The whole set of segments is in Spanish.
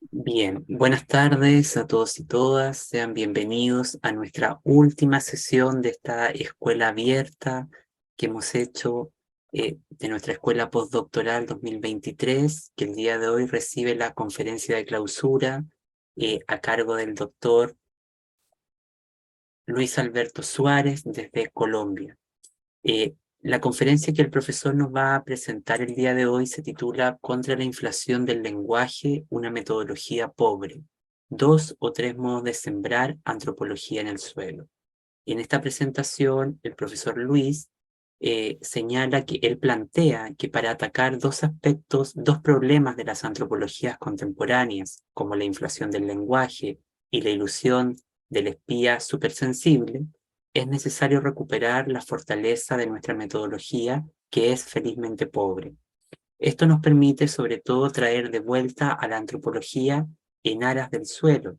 Bien, buenas tardes a todos y todas. Sean bienvenidos a nuestra última sesión de esta escuela abierta que hemos hecho de nuestra escuela postdoctoral 2023, que el día de hoy recibe la conferencia de clausura a cargo del doctor Luis Alberto Suárez desde Colombia. La conferencia que el profesor nos va a presentar el día de hoy se titula Contra la inflación del lenguaje, una metodología pobre. Dos o tres modos de sembrar antropología en el suelo. Y en esta presentación, el profesor Luis señala que él plantea que para atacar dos aspectos, dos problemas de las antropologías contemporáneas, como la inflación del lenguaje y la ilusión del espía supersensible, es necesario recuperar la fortaleza de nuestra metodología, que es felizmente pobre. Esto nos permite sobre todo traer de vuelta a la antropología en aras del suelo,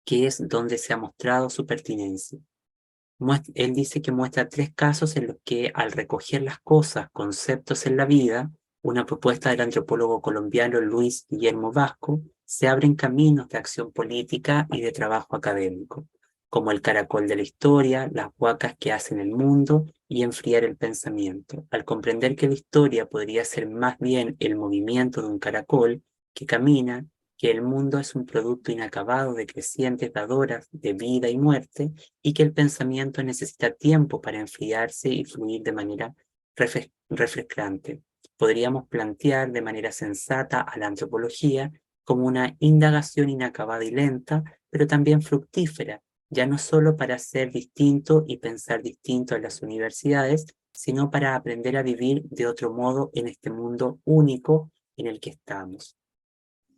que es donde se ha mostrado su pertinencia. Él dice que muestra tres casos en los que al recoger las cosas, conceptos en la vida, una propuesta del antropólogo colombiano Luis Guillermo Vasco, se abren caminos de acción política y de trabajo académico, como el caracol de la historia, las huacas que hacen el mundo y enfriar el pensamiento, al comprender que la historia podría ser más bien el movimiento de un caracol que camina, que el mundo es un producto inacabado de crecientes dadoras de vida y muerte, y que el pensamiento necesita tiempo para enfriarse y fluir de manera refrescante. Podríamos plantear de manera sensata a la antropología como una indagación inacabada y lenta, pero también fructífera, ya no solo para ser distinto y pensar distinto en las universidades, sino para aprender a vivir de otro modo en este mundo único en el que estamos.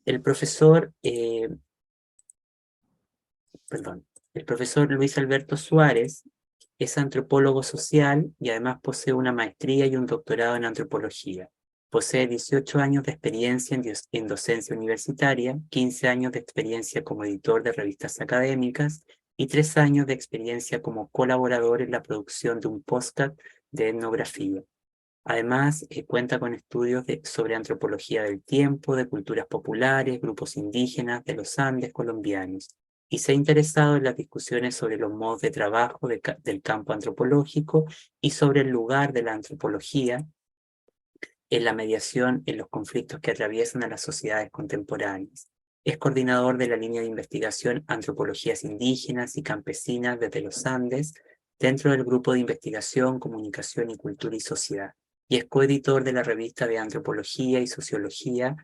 El profesor perdón, el profesor Luis Alberto Suárez es antropólogo social y además posee una maestría y un doctorado en antropología. Posee 18 años de experiencia en docencia universitaria, 15 años de experiencia como editor de revistas académicas y 3 años de experiencia como colaborador en la producción de un podcast de etnografía. Además, cuenta con estudios sobre antropología del tiempo, de culturas populares, grupos indígenas de los Andes colombianos, y se ha interesado en las discusiones sobre los modos de trabajo del campo antropológico y sobre el lugar de la antropología en la mediación en los conflictos que atraviesan a las sociedades contemporáneas. Es coordinador de la línea de investigación Antropologías Indígenas y Campesinas desde los Andes, dentro del grupo de investigación Comunicación y Cultura y Sociedad, y es coeditor de la revista de Antropología y Sociología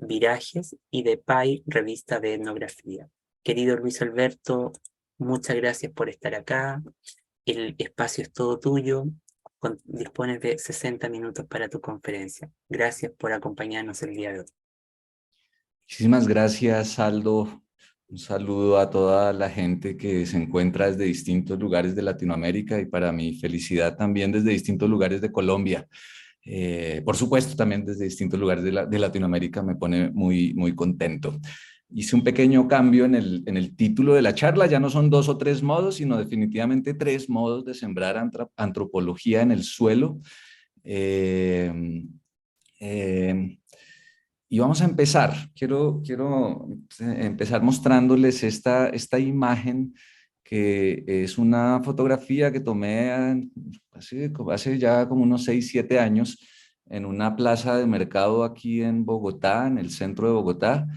Virajes y de PAI, revista de etnografía. Querido Luis Alberto, muchas gracias por estar acá. El espacio es todo tuyo. Dispones de 60 minutos para tu conferencia. Gracias por acompañarnos el día de hoy. Muchísimas gracias, Aldo. Un saludo a toda la gente que se encuentra desde distintos lugares de Latinoamérica y para mi felicidad también desde distintos lugares de Colombia. Por supuesto, también desde distintos lugares de Latinoamérica me pone muy contento. Hice un pequeño cambio en el título de la charla. Ya no son dos o tres modos, sino definitivamente tres modos de sembrar antropología en el suelo. Eh, eh, y vamos a empezar. Quiero empezar mostrándoles esta imagen que es una fotografía que tomé hace ya como unos 6, 7 años en una plaza de mercado aquí en Bogotá, en el centro de Bogotá.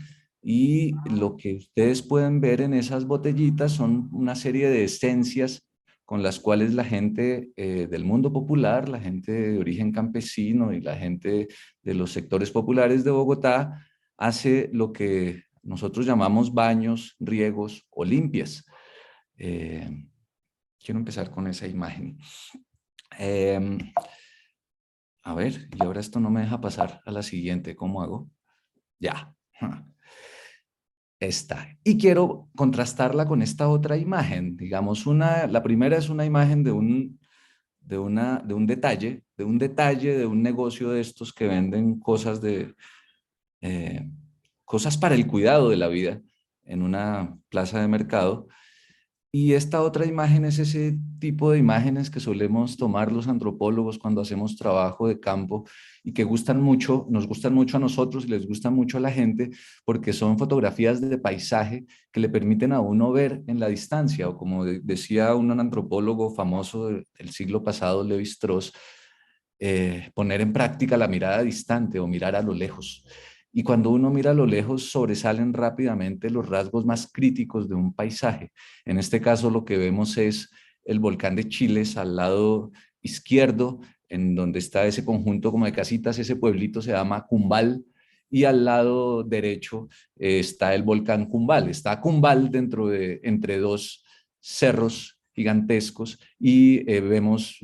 Y lo que ustedes pueden ver en esas botellitas son una serie de esencias con las cuales la gente del mundo popular, la gente de origen campesino y la gente de los sectores populares de Bogotá hace lo que nosotros llamamos baños, riegos o limpias. Eh, Quiero empezar con esa imagen. Eh, a ver, y ahora esto no me deja pasar a la siguiente. ¿Cómo hago? Ya. Esta. Y quiero contrastarla con esta otra imagen. Digamos, la primera es una imagen de un detalle de un negocio de estos que venden eh, cosas para el cuidado de la vida en una plaza de mercado. Y esta otra imagen es ese tipo de imágenes que solemos tomar los antropólogos cuando hacemos trabajo de campo y que gustan mucho, nos gustan mucho a nosotros y les gustan mucho a la gente porque son fotografías de paisaje que le permiten a uno ver en la distancia, o como decía un antropólogo famoso del siglo pasado, Levi Strauss, poner en práctica la mirada distante o mirar a lo lejos. Y cuando uno mira a lo lejos, sobresalen rápidamente los rasgos más críticos de un paisaje. En este caso, lo que vemos es el volcán de Chiles al lado izquierdo, en donde está ese conjunto como de casitas, ese pueblito se llama Cumbal, y al lado derecho está el volcán Cumbal. Está Cumbal entre dos cerros gigantescos y vemos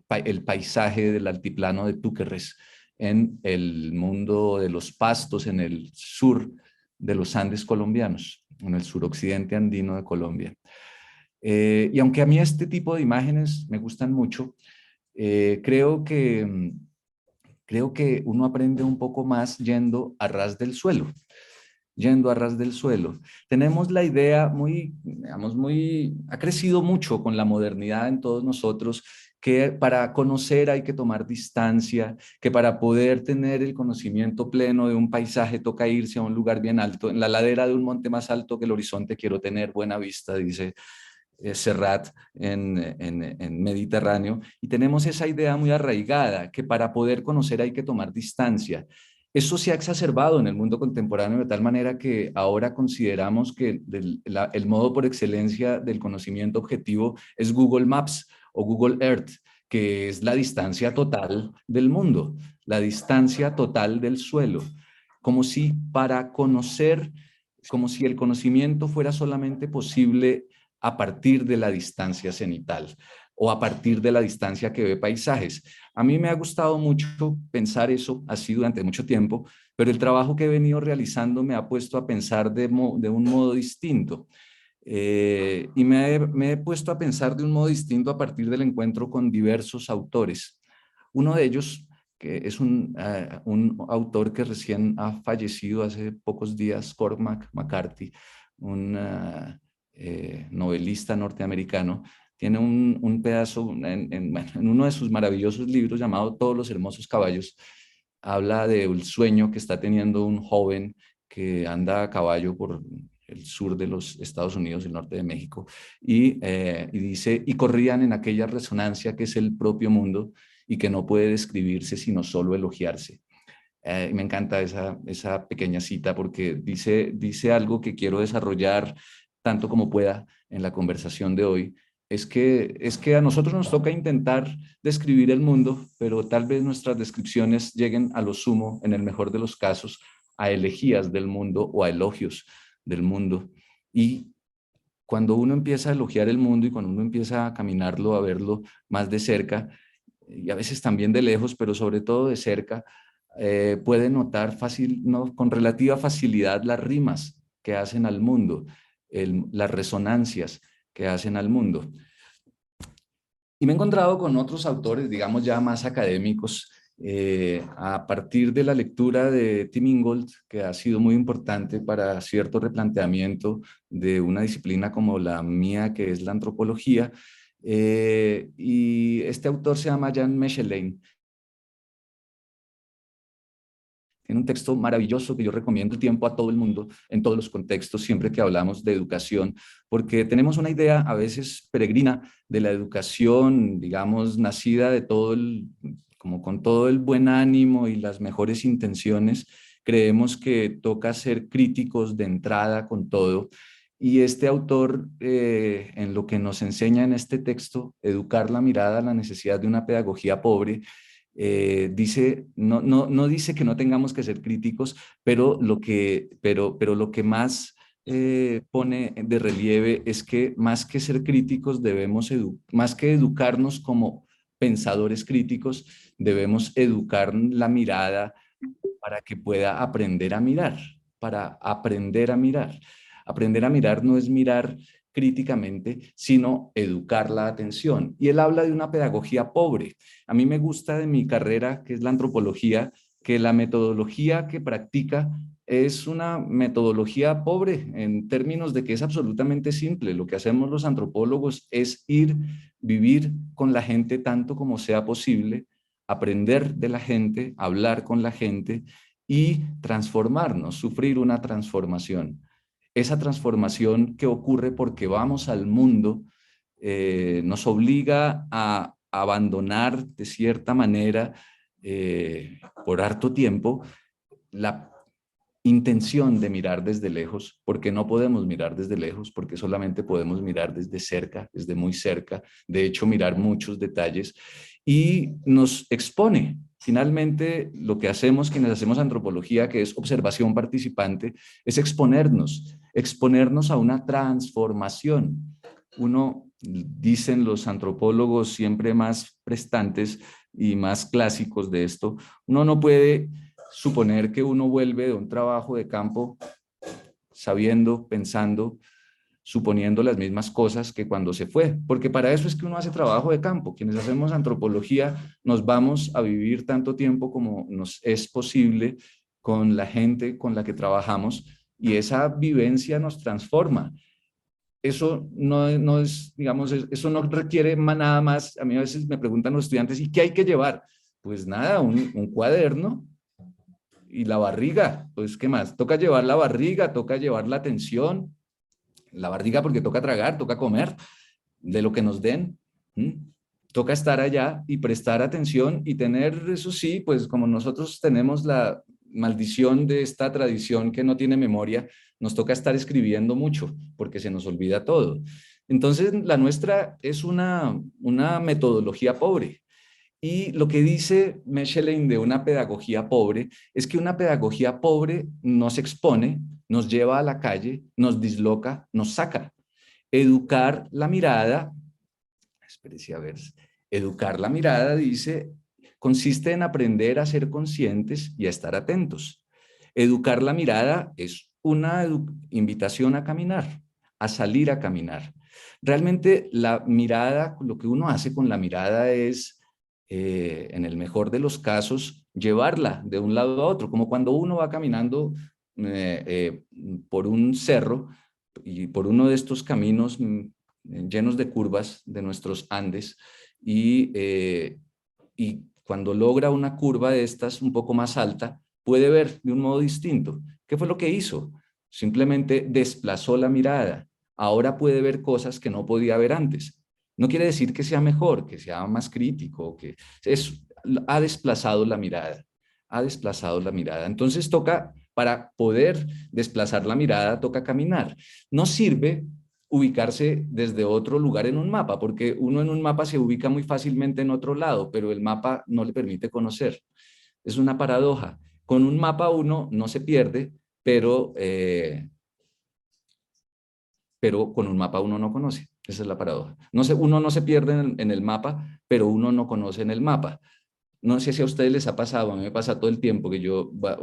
el paisaje del altiplano de Túquerres en el mundo de los pastos, en el sur de los Andes colombianos, en el suroccidente andino de Colombia. Y aunque a mí este tipo de imágenes me gustan mucho, creo que uno aprende un poco más yendo a ras del suelo. Yendo a ras del suelo. Tenemos la idea muy, digamos, ha crecido mucho con la modernidad en todos nosotros, que para conocer hay que tomar distancia, que para poder tener el conocimiento pleno de un paisaje toca irse a un lugar bien alto, en la ladera de un monte más alto que el horizonte quiero tener buena vista, dice Serrat en Mediterráneo, y tenemos esa idea muy arraigada, que para poder conocer hay que tomar distancia. Eso se ha exacerbado en el mundo contemporáneo de tal manera que ahora consideramos que el modo por excelencia del conocimiento objetivo es Google Maps o Google Earth, que es la distancia total del mundo, la distancia total del suelo, como si para conocer, como si el conocimiento fuera solamente posible a partir de la distancia cenital o a partir de la distancia que ve paisajes. A mí me ha gustado mucho pensar eso así durante mucho tiempo, pero el trabajo que he venido realizando me ha puesto a pensar de un modo distinto. Y me he puesto a pensar de un modo distinto a partir del encuentro con diversos autores. Uno de ellos, que es un autor que recién ha fallecido hace pocos días, Cormac McCarthy, un novelista norteamericano, tiene un pedazo bueno, en uno de sus maravillosos libros llamado Todos los hermosos caballos, habla del sueño que está teniendo un joven que anda a caballo por el sur de los Estados Unidos, el norte de México, y dice, y corrían en aquella resonancia que es el propio mundo y que no puede describirse sino solo elogiarse. Me encanta esa pequeña cita porque dice algo que quiero desarrollar tanto como pueda en la conversación de hoy. Es que a nosotros nos toca intentar describir el mundo, pero tal vez nuestras descripciones lleguen a lo sumo, en el mejor de los casos, a elegías del mundo o a elogios del mundo. Y cuando uno empieza a elogiar el mundo y cuando uno empieza a caminarlo, a verlo más de cerca, y a veces también de lejos, pero sobre todo de cerca, puede notar fácil, no, con relativa facilidad las rimas que hacen al mundo, las resonancias que hacen al mundo. Y me he encontrado con otros autores, digamos ya más académicos, a partir de la lectura de Tim Ingold, que ha sido muy importante para cierto replanteamiento de una disciplina como la mía, que es la antropología. Y este autor se llama Jan Mechelain. Tiene un texto maravilloso que yo recomiendo el tiempo a todo el mundo, en todos los contextos, siempre que hablamos de educación, porque tenemos una idea a veces peregrina de la educación, digamos, nacida de todo como con todo el buen ánimo y las mejores intenciones. Creemos que toca ser críticos de entrada con todo. Y este autor, en lo que nos enseña en este texto, educar la mirada a la necesidad de una pedagogía pobre, dice, no dice que no tengamos que ser críticos, pero lo que más pone de relieve es que más que ser críticos más que educarnos como pensadores críticos, debemos educar la mirada para que pueda aprender a mirar, para aprender a mirar. Aprender a mirar no es mirar críticamente, sino educar la atención. Y él habla de una pedagogía pobre. A mí me gusta de mi carrera, que es la antropología, que la metodología que practica es una metodología pobre en términos de que es absolutamente simple. Lo que hacemos los antropólogos es ir, vivir con la gente tanto como sea posible, aprender de la gente, hablar con la gente y transformarnos, sufrir una transformación. Esa transformación que ocurre porque vamos al mundo nos obliga a abandonar de cierta manera por harto tiempo la intención de mirar desde lejos, porque no podemos mirar desde lejos, porque solamente podemos mirar desde cerca, desde muy cerca, de hecho mirar muchos detalles, y nos expone. Finalmente, lo que hacemos quienes hacemos antropología, que es observación participante, es exponernos a una transformación. Uno, dicen los antropólogos siempre más prestantes y más clásicos de esto, uno no puede suponer que uno vuelve de un trabajo de campo sabiendo, pensando, suponiendo las mismas cosas que cuando se fue, porque para eso es que uno hace trabajo de campo. Quienes hacemos antropología nos vamos a vivir tanto tiempo como nos es posible con la gente con la que trabajamos y esa vivencia nos transforma. Eso no es, digamos, eso no requiere nada más. A mí a veces me preguntan los estudiantes, ¿y qué hay que llevar? Pues nada, un cuaderno, y la barriga, pues ¿qué más? Toca llevar la barriga, toca llevar la atención, la barriga porque toca tragar, toca comer de lo que nos den. ¿Mm? Toca estar allá y prestar atención y tener, eso sí, pues como nosotros tenemos la maldición de esta tradición que no tiene memoria, nos toca estar escribiendo mucho porque se nos olvida todo. Entonces, la nuestra es una metodología pobre. Y lo que dice Mechelen de una pedagogía pobre es que una pedagogía pobre nos expone, nos lleva a la calle, nos disloca, nos saca. Educar la mirada, espérese a ver, educar la mirada, dice, consiste en aprender a ser conscientes y a estar atentos. Educar la mirada es una invitación a caminar, a salir a caminar. Realmente la mirada, lo que uno hace con la mirada es, en el mejor de los casos, llevarla de un lado a otro, como cuando uno va caminando por un cerro y por uno de estos caminos llenos de curvas de nuestros Andes y cuando logra una curva de estas un poco más alta, puede ver de un modo distinto. ¿Qué fue lo que hizo? Simplemente desplazó la mirada. Ahora puede ver cosas que no podía ver antes. No quiere decir que sea mejor, que sea más crítico, que ha desplazado la mirada. Ha desplazado la mirada. Entonces toca, para poder desplazar la mirada, toca caminar. No sirve ubicarse desde otro lugar en un mapa, porque uno en un mapa se ubica muy fácilmente en otro lado, pero el mapa no le permite conocer. Es una paradoja. Con un mapa uno no se pierde, pero con un mapa uno no conoce. Esa es la paradoja. Uno no se pierde en el mapa, pero uno no conoce en el mapa. No sé si a ustedes les ha pasado, a mí me pasa todo el tiempo que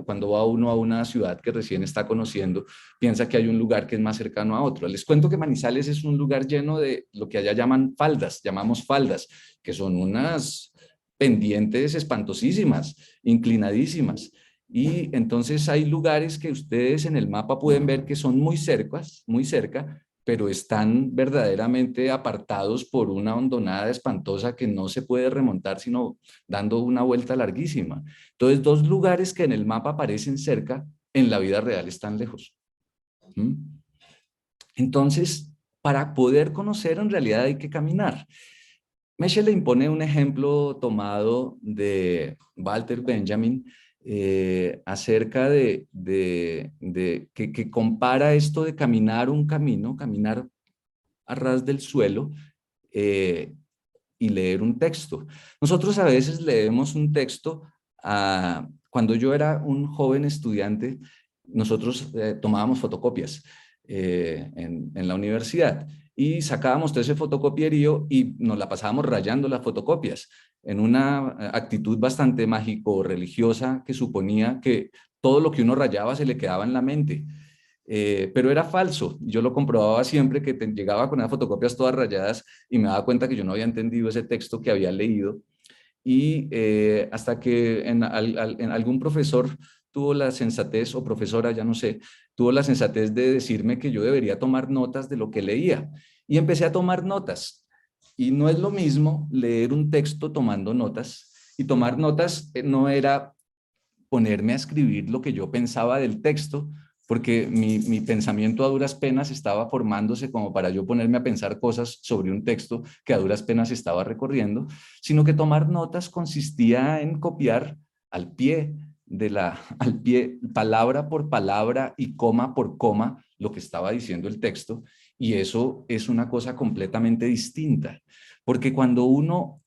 cuando va uno a una ciudad que recién está conociendo, piensa que hay un lugar que es más cercano a otro. Les cuento que Manizales es un lugar lleno de lo que allá llamamos faldas, que son unas pendientes espantosísimas, inclinadísimas. Y entonces hay lugares que ustedes en el mapa pueden ver que son muy cerca, pero están verdaderamente apartados por una hondonada espantosa que no se puede remontar sino dando una vuelta larguísima. Entonces, dos lugares que en el mapa parecen cerca, en la vida real están lejos. ¿Mm? Entonces, para poder conocer en realidad hay que caminar. Meshe le impone un ejemplo tomado de Walter Benjamin acerca que compara esto de caminar un camino, caminar a ras del suelo, eh, y leer un texto. Nosotros a veces leemos un texto. Cuando yo era un joven estudiante, nosotros tomábamos fotocopias en la universidad y sacábamos todo ese fotocopierío y nos la pasábamos rayando las fotocopias en una actitud bastante mágico-religiosa que suponía que todo lo que uno rayaba se le quedaba en la mente. Pero era falso. Yo lo comprobaba siempre que llegaba con las fotocopias todas rayadas y me daba cuenta que yo no había entendido ese texto que había leído. Y hasta que en algún profesor tuvo la sensatez, o profesora, ya no sé, tuvo la sensatez de decirme que yo debería tomar notas de lo que leía. Y empecé a tomar notas. Y no es lo mismo leer un texto tomando notas. Y tomar notas no era ponerme a escribir lo que yo pensaba del texto, porque mi pensamiento a duras penas estaba formándose como para yo ponerme a pensar cosas sobre un texto que a duras penas estaba recorriendo, sino que tomar notas consistía en copiar al pie al pie, palabra por palabra y coma por coma, lo que estaba diciendo el texto, y eso es una cosa completamente distinta, porque cuando uno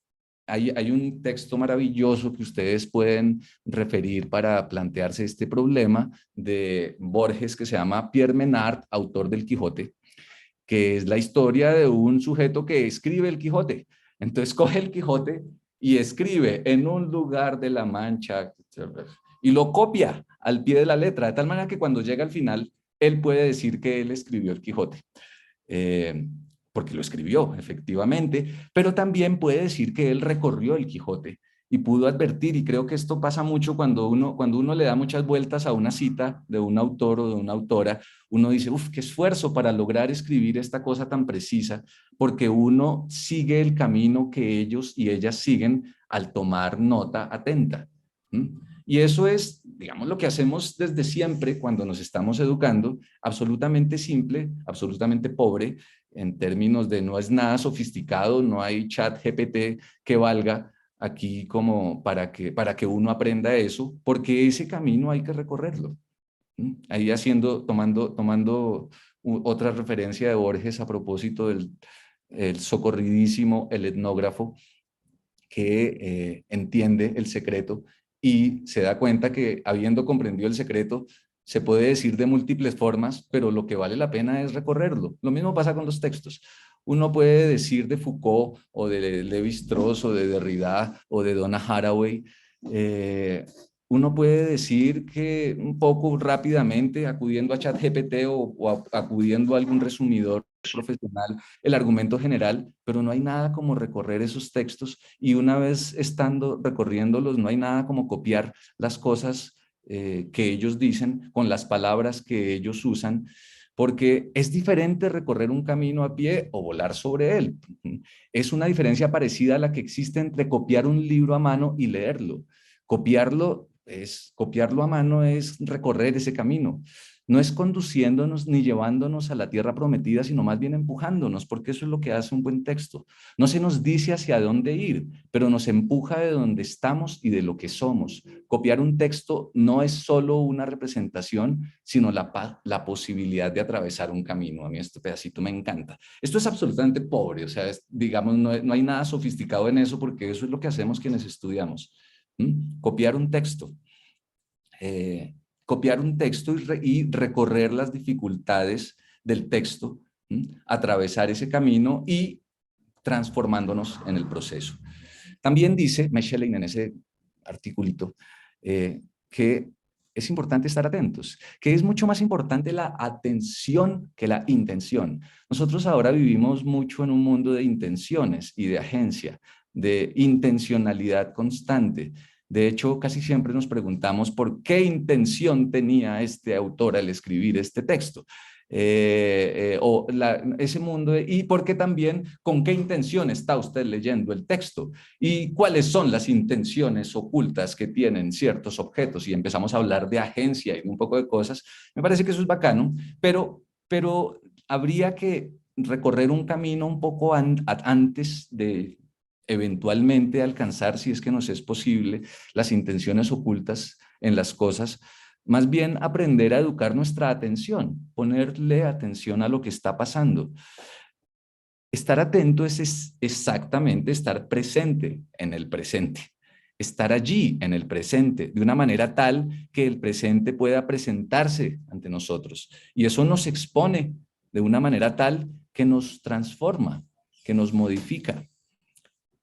hay un texto maravilloso que ustedes pueden referir para plantearse este problema de Borges que se llama Pierre Menard, autor del Quijote, que es la historia de un sujeto que escribe el Quijote. Entonces coge el Quijote y escribe en un lugar de la Mancha y lo copia al pie de la letra, de tal manera que cuando llega al final, él puede decir que él escribió el Quijote. Eh, porque lo escribió efectivamente, pero también puede decir que él recorrió el Quijote y pudo advertir, y creo que esto pasa mucho cuando uno le da muchas vueltas a una cita de un autor o de una autora, uno dice, uff, qué esfuerzo para lograr escribir esta cosa tan precisa, porque uno sigue el camino que ellos y ellas siguen al tomar nota atenta. ¿Mm? Y eso es, digamos, lo que hacemos desde siempre cuando nos estamos educando, absolutamente simple, absolutamente pobre, en términos de no es nada sofisticado, no hay chat GPT que valga aquí como para que uno aprenda eso, porque ese camino hay que recorrerlo. ¿Mm? Ahí tomando otra referencia de Borges a propósito del el socorridísimo, el etnógrafo, que entiende el secreto y se da cuenta que habiendo comprendido el secreto, se puede decir de múltiples formas, pero lo que vale la pena es recorrerlo. Lo mismo pasa con los textos. Uno puede decir de Foucault o de Lévi-Strauss o de Derrida o de Donna Haraway, eh, uno puede decir que un poco rápidamente, acudiendo a ChatGPT o acudiendo a algún resumidor profesional, el argumento general, pero no hay nada como recorrer esos textos y una vez estando recorriéndolos, no hay nada como copiar las cosas que ellos dicen con las palabras que ellos usan, porque es diferente recorrer un camino a pie o volar sobre él. Es una diferencia parecida a la que existe entre copiar un libro a mano y leerlo. Copiarlo a mano es recorrer ese camino. No es conduciéndonos ni llevándonos a la tierra prometida, sino más bien empujándonos, porque eso es lo que hace un buen texto. No se nos dice hacia dónde ir, pero nos empuja de donde estamos y de lo que somos. Copiar un texto no es solo una representación, sino la posibilidad de atravesar un camino. A mí este pedacito me encanta. Esto es absolutamente pobre, o sea, digamos, no hay nada sofisticado en eso, porque eso es lo que hacemos quienes estudiamos. ¿Mm? Eh, copiar un texto y recorrer las dificultades del texto, atravesar ese camino y transformándonos en el proceso. También dice Mechelen en ese articulito que es importante estar atentos, que es mucho más importante la atención que la intención. Nosotros ahora vivimos mucho en un mundo de intenciones y de agencia, de intencionalidad constante. De hecho, casi siempre nos preguntamos por qué intención tenía este autor al escribir este texto. Ese mundo, y porque también con qué intención está usted leyendo el texto y cuáles son las intenciones ocultas que tienen ciertos objetos, y empezamos a hablar de agencia y un poco de cosas. Me parece que eso es bacano, pero habría que recorrer un camino un poco antes de eventualmente alcanzar, si es que nos es posible, las intenciones ocultas en las cosas. Más bien aprender a educar nuestra atención, ponerle atención a lo que está pasando. Estar atento es exactamente estar presente en el presente. Estar allí en el presente, de una manera tal que el presente pueda presentarse ante nosotros. Y eso nos expone de una manera tal que nos transforma, que nos modifica.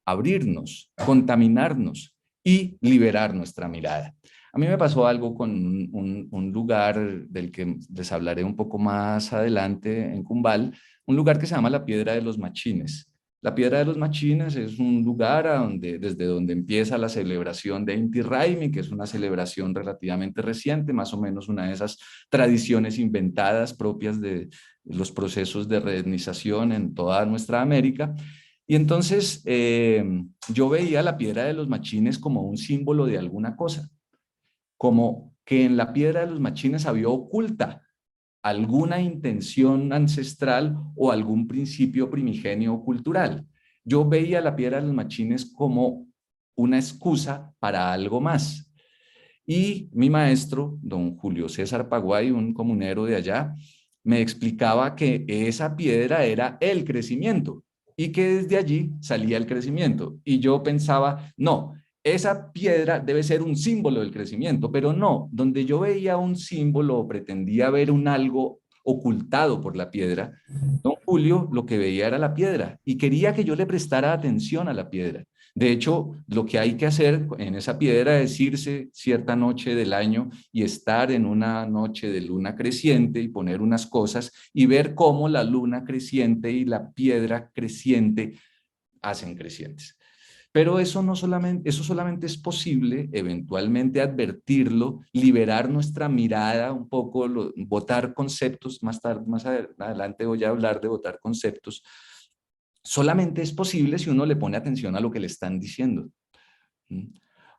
Abrirnos, contaminarnos y liberar nuestra mirada. A mí me pasó algo con un lugar del que les hablaré un poco más adelante en Cumbal, un lugar que se llama la Piedra de los Machines. La Piedra de los Machines es un lugar desde donde empieza la celebración de Inti Raymi, que es una celebración relativamente reciente, más o menos una de esas tradiciones inventadas propias de los procesos de reetnización en toda nuestra América. Y entonces yo veía la Piedra de los Machines como un símbolo de alguna cosa, como que en la Piedra de los Machines había oculta alguna intención ancestral o algún principio primigenio cultural. Yo veía la Piedra de los Machines como una excusa para algo más. Y mi maestro, don Julio César Paguay, un comunero de allá, me explicaba que esa piedra era el crecimiento y que desde allí salía el crecimiento. Y yo pensaba, no, esa piedra debe ser un símbolo del crecimiento, pero no, donde yo veía un símbolo o pretendía ver un algo ocultado por la piedra, don Julio lo que veía era la piedra y quería que yo le prestara atención a la piedra. De hecho, lo que hay que hacer en esa piedra es irse cierta noche del año y estar en una noche de luna creciente y poner unas cosas y ver cómo la luna creciente y la piedra creciente hacen crecientes. Pero eso no solamente, eso solamente es posible eventualmente advertirlo, liberar nuestra mirada un poco, botar conceptos, más adelante voy a hablar de botar conceptos, solamente es posible si uno le pone atención a lo que le están diciendo.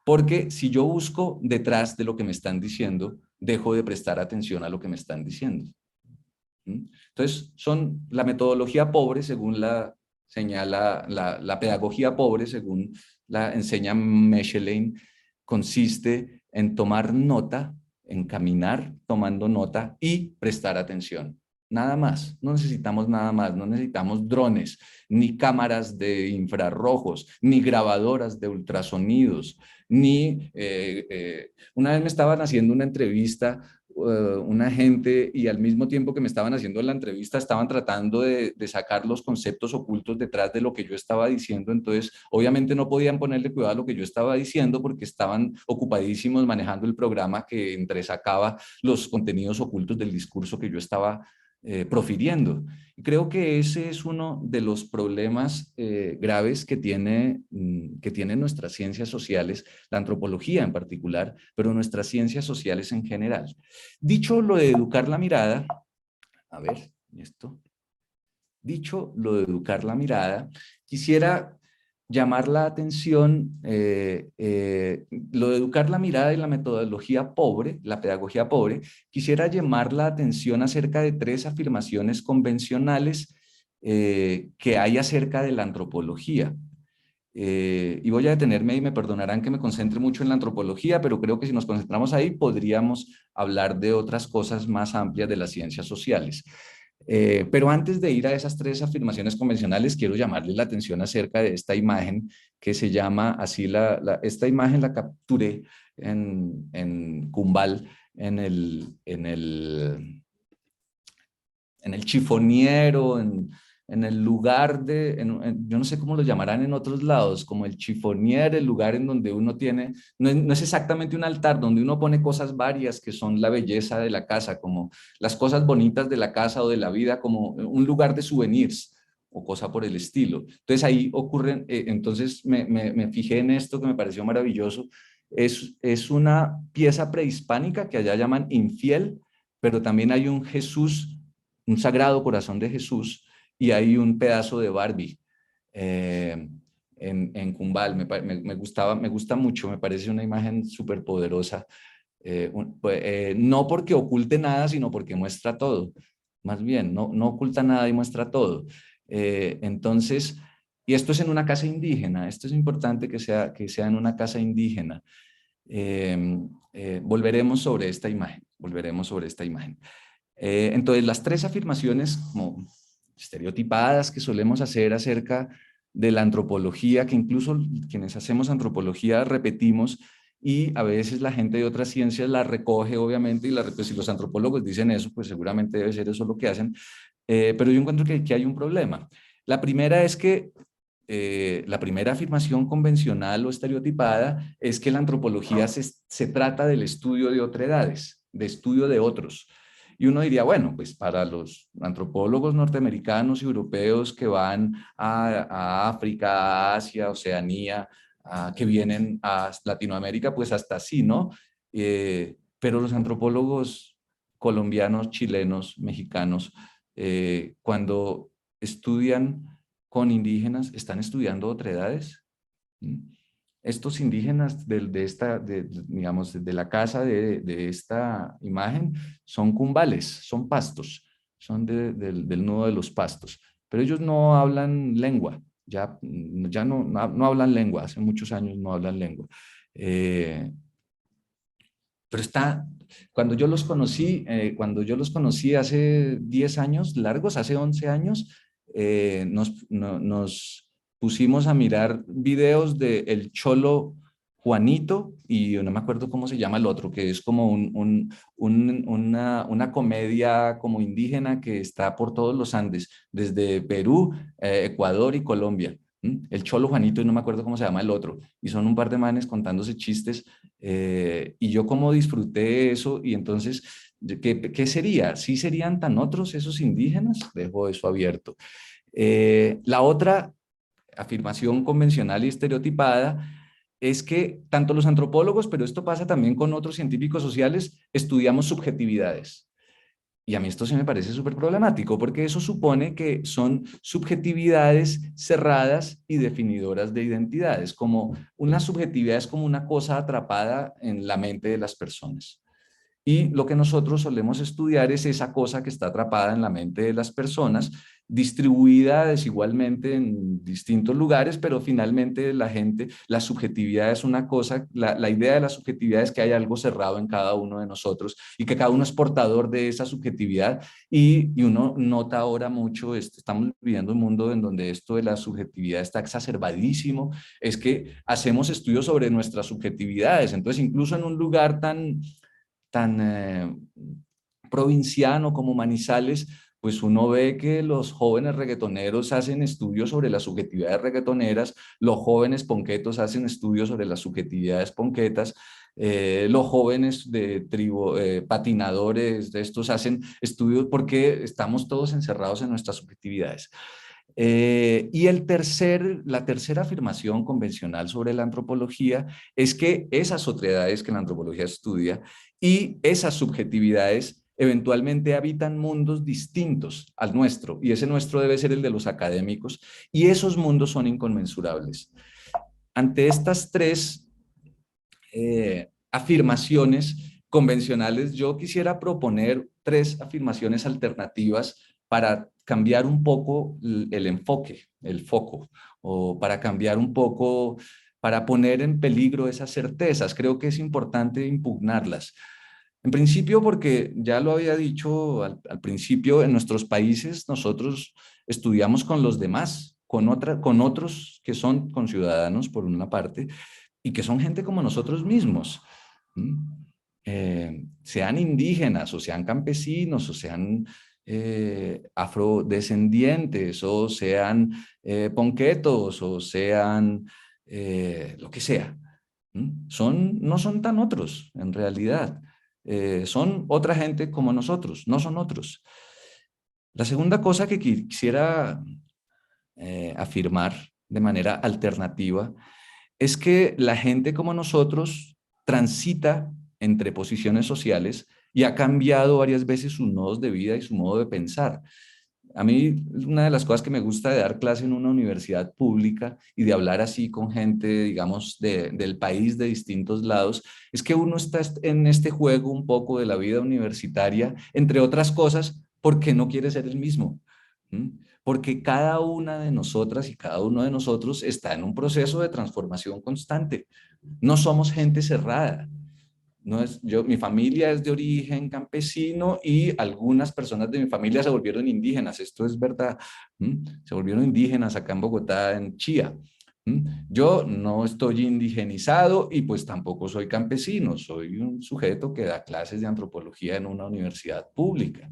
Porque si yo busco detrás de lo que me están diciendo, dejo de prestar atención a lo que me están diciendo. Entonces, son la metodología pobre, según la señala la pedagogía pobre, según la enseña Mechelain, consiste en tomar nota, en caminar tomando nota y prestar atención. Nada más, no necesitamos nada más, no necesitamos drones, ni cámaras de infrarrojos, ni grabadoras de ultrasonidos, ni... una vez me estaban haciendo una entrevista una gente y al mismo tiempo que me estaban haciendo la entrevista estaban tratando de sacar los conceptos ocultos detrás de lo que yo estaba diciendo, entonces obviamente no podían ponerle cuidado a lo que yo estaba diciendo porque estaban ocupadísimos manejando el programa que entresacaba los contenidos ocultos del discurso que yo estaba profiriendo. Y creo que ese es uno de los problemas graves que tienen nuestras ciencias sociales, la antropología en particular, pero nuestras ciencias sociales en general. Dicho lo de educar la mirada, a ver, esto. Dicho lo de educar la mirada, quisiera llamar la atención, lo de educar la mirada y la metodología pobre, la pedagogía pobre, quisiera llamar la atención acerca de tres afirmaciones convencionales que hay acerca de la antropología. Y voy a detenerme y me perdonarán que me concentre mucho en la antropología, pero creo que si nos concentramos ahí podríamos hablar de otras cosas más amplias de las ciencias sociales. Pero antes de ir a esas tres afirmaciones convencionales, quiero llamarles la atención acerca de esta imagen que se llama así, esta imagen la capturé en Cumbal, en el chifoniero, en el lugar yo no sé cómo lo llamarán en otros lados, como el chifonier, el lugar en donde uno tiene, no es exactamente un altar, donde uno pone cosas varias que son la belleza de la casa, como las cosas bonitas de la casa o de la vida, como un lugar de souvenirs o cosa por el estilo. Entonces ahí ocurren, entonces me fijé en esto que me pareció maravilloso, es una pieza prehispánica que allá llaman infiel, pero también hay un Jesús, un Sagrado Corazón de Jesús, y hay un pedazo de Barbie en Cumbal. Me gusta mucho, me parece una imagen súper poderosa. No porque oculte nada, sino porque muestra todo. Más bien, no oculta nada y muestra todo. Entonces, y esto es en una casa indígena, esto es importante que sea en una casa indígena. Volveremos sobre esta imagen, volveremos sobre esta imagen. Entonces, las tres afirmaciones como estereotipadas que solemos hacer acerca de la antropología, que incluso quienes hacemos antropología repetimos y a veces la gente de otras ciencias la recoge, obviamente, y pues, si los antropólogos dicen eso, pues seguramente debe ser eso lo que hacen, pero yo encuentro que hay un problema. La primera es que la primera afirmación convencional o estereotipada es que la antropología se trata del estudio de otredades, de estudio de otros. Y uno diría, bueno, pues para los antropólogos norteamericanos y europeos que van a África, a Asia, Oceanía, que vienen a Latinoamérica, pues hasta sí, ¿no? Pero los antropólogos colombianos, chilenos, mexicanos, cuando estudian con indígenas, están estudiando otredades. ¿Mm? Estos indígenas digamos, de la casa de esta imagen son cumbales, son pastos, son del nudo de los pastos, pero ellos no hablan lengua, ya no hablan lengua, hace muchos años no hablan lengua. Eh, pero cuando yo los conocí hace 10 años largos, hace 11 años, nos pusimos a mirar videos de El Cholo Juanito y no me acuerdo cómo se llama el otro, que es como una comedia como indígena que está por todos los Andes, desde Perú, Ecuador y Colombia. El Cholo Juanito y no me acuerdo cómo se llama el otro. Y son un par de manes contándose chistes y yo como disfruté eso y entonces, ¿qué sería? ¿Sí serían tan otros esos indígenas? Dejo eso abierto. La otra afirmación convencional y estereotipada es que tanto los antropólogos, pero esto pasa también con otros científicos sociales, estudiamos subjetividades. Y a mí esto sí me parece súper problemático porque eso supone que son subjetividades cerradas y definidoras de identidades, como una subjetividad es como una cosa atrapada en la mente de las personas. Y lo que nosotros solemos estudiar es esa cosa que está atrapada en la mente de las personas, distribuida desigualmente en distintos lugares, pero finalmente la subjetividad es una cosa, la idea de la subjetividad es que hay algo cerrado en cada uno de nosotros y que cada uno es portador de esa subjetividad y uno nota ahora mucho, estamos viviendo un mundo en donde esto de la subjetividad está exacerbadísimo, es que hacemos estudios sobre nuestras subjetividades, entonces incluso en un lugar tan provinciano como Manizales, pues uno ve que los jóvenes reggaetoneros hacen estudios sobre las subjetividades reggaetoneras, los jóvenes ponquetos hacen estudios sobre las subjetividades ponquetas, los jóvenes de patinadores de estos hacen estudios porque estamos todos encerrados en nuestras subjetividades. Y la tercera afirmación convencional sobre la antropología es que esas otredades que la antropología estudia y esas subjetividades eventualmente habitan mundos distintos al nuestro, y ese nuestro debe ser el de los académicos, y esos mundos son inconmensurables. Ante estas tres afirmaciones convencionales, yo quisiera proponer tres afirmaciones alternativas para cambiar un poco el enfoque, el foco, o para cambiar un poco, para poner en peligro esas certezas. Creo que es importante impugnarlas. En principio, porque ya lo había dicho al principio, en nuestros países nosotros estudiamos con los demás, con otros que son conciudadanos por una parte y que son gente como nosotros mismos. Sean indígenas o sean campesinos o sean afrodescendientes o sean ponquetos o sean lo que sea. No son tan otros en realidad. Son otra gente como nosotros, no son otros. La segunda cosa que quisiera afirmar de manera alternativa es que la gente como nosotros transita entre posiciones sociales y ha cambiado varias veces sus modos de vida y su modo de pensar. A mí, una de las cosas que me gusta de dar clase en una universidad pública y de hablar así con gente, digamos, del país, de distintos lados, es que uno está en este juego un poco de la vida universitaria, entre otras cosas, porque no quiere ser el mismo. Porque cada una de nosotras y cada uno de nosotros está en un proceso de transformación constante. No somos gente cerrada. Mi familia es de origen campesino y algunas personas de mi familia se volvieron indígenas, esto es verdad. Se volvieron indígenas acá en Bogotá, en Chía. Yo no estoy indigenizado y pues tampoco soy campesino, soy un sujeto que da clases de antropología en una universidad pública.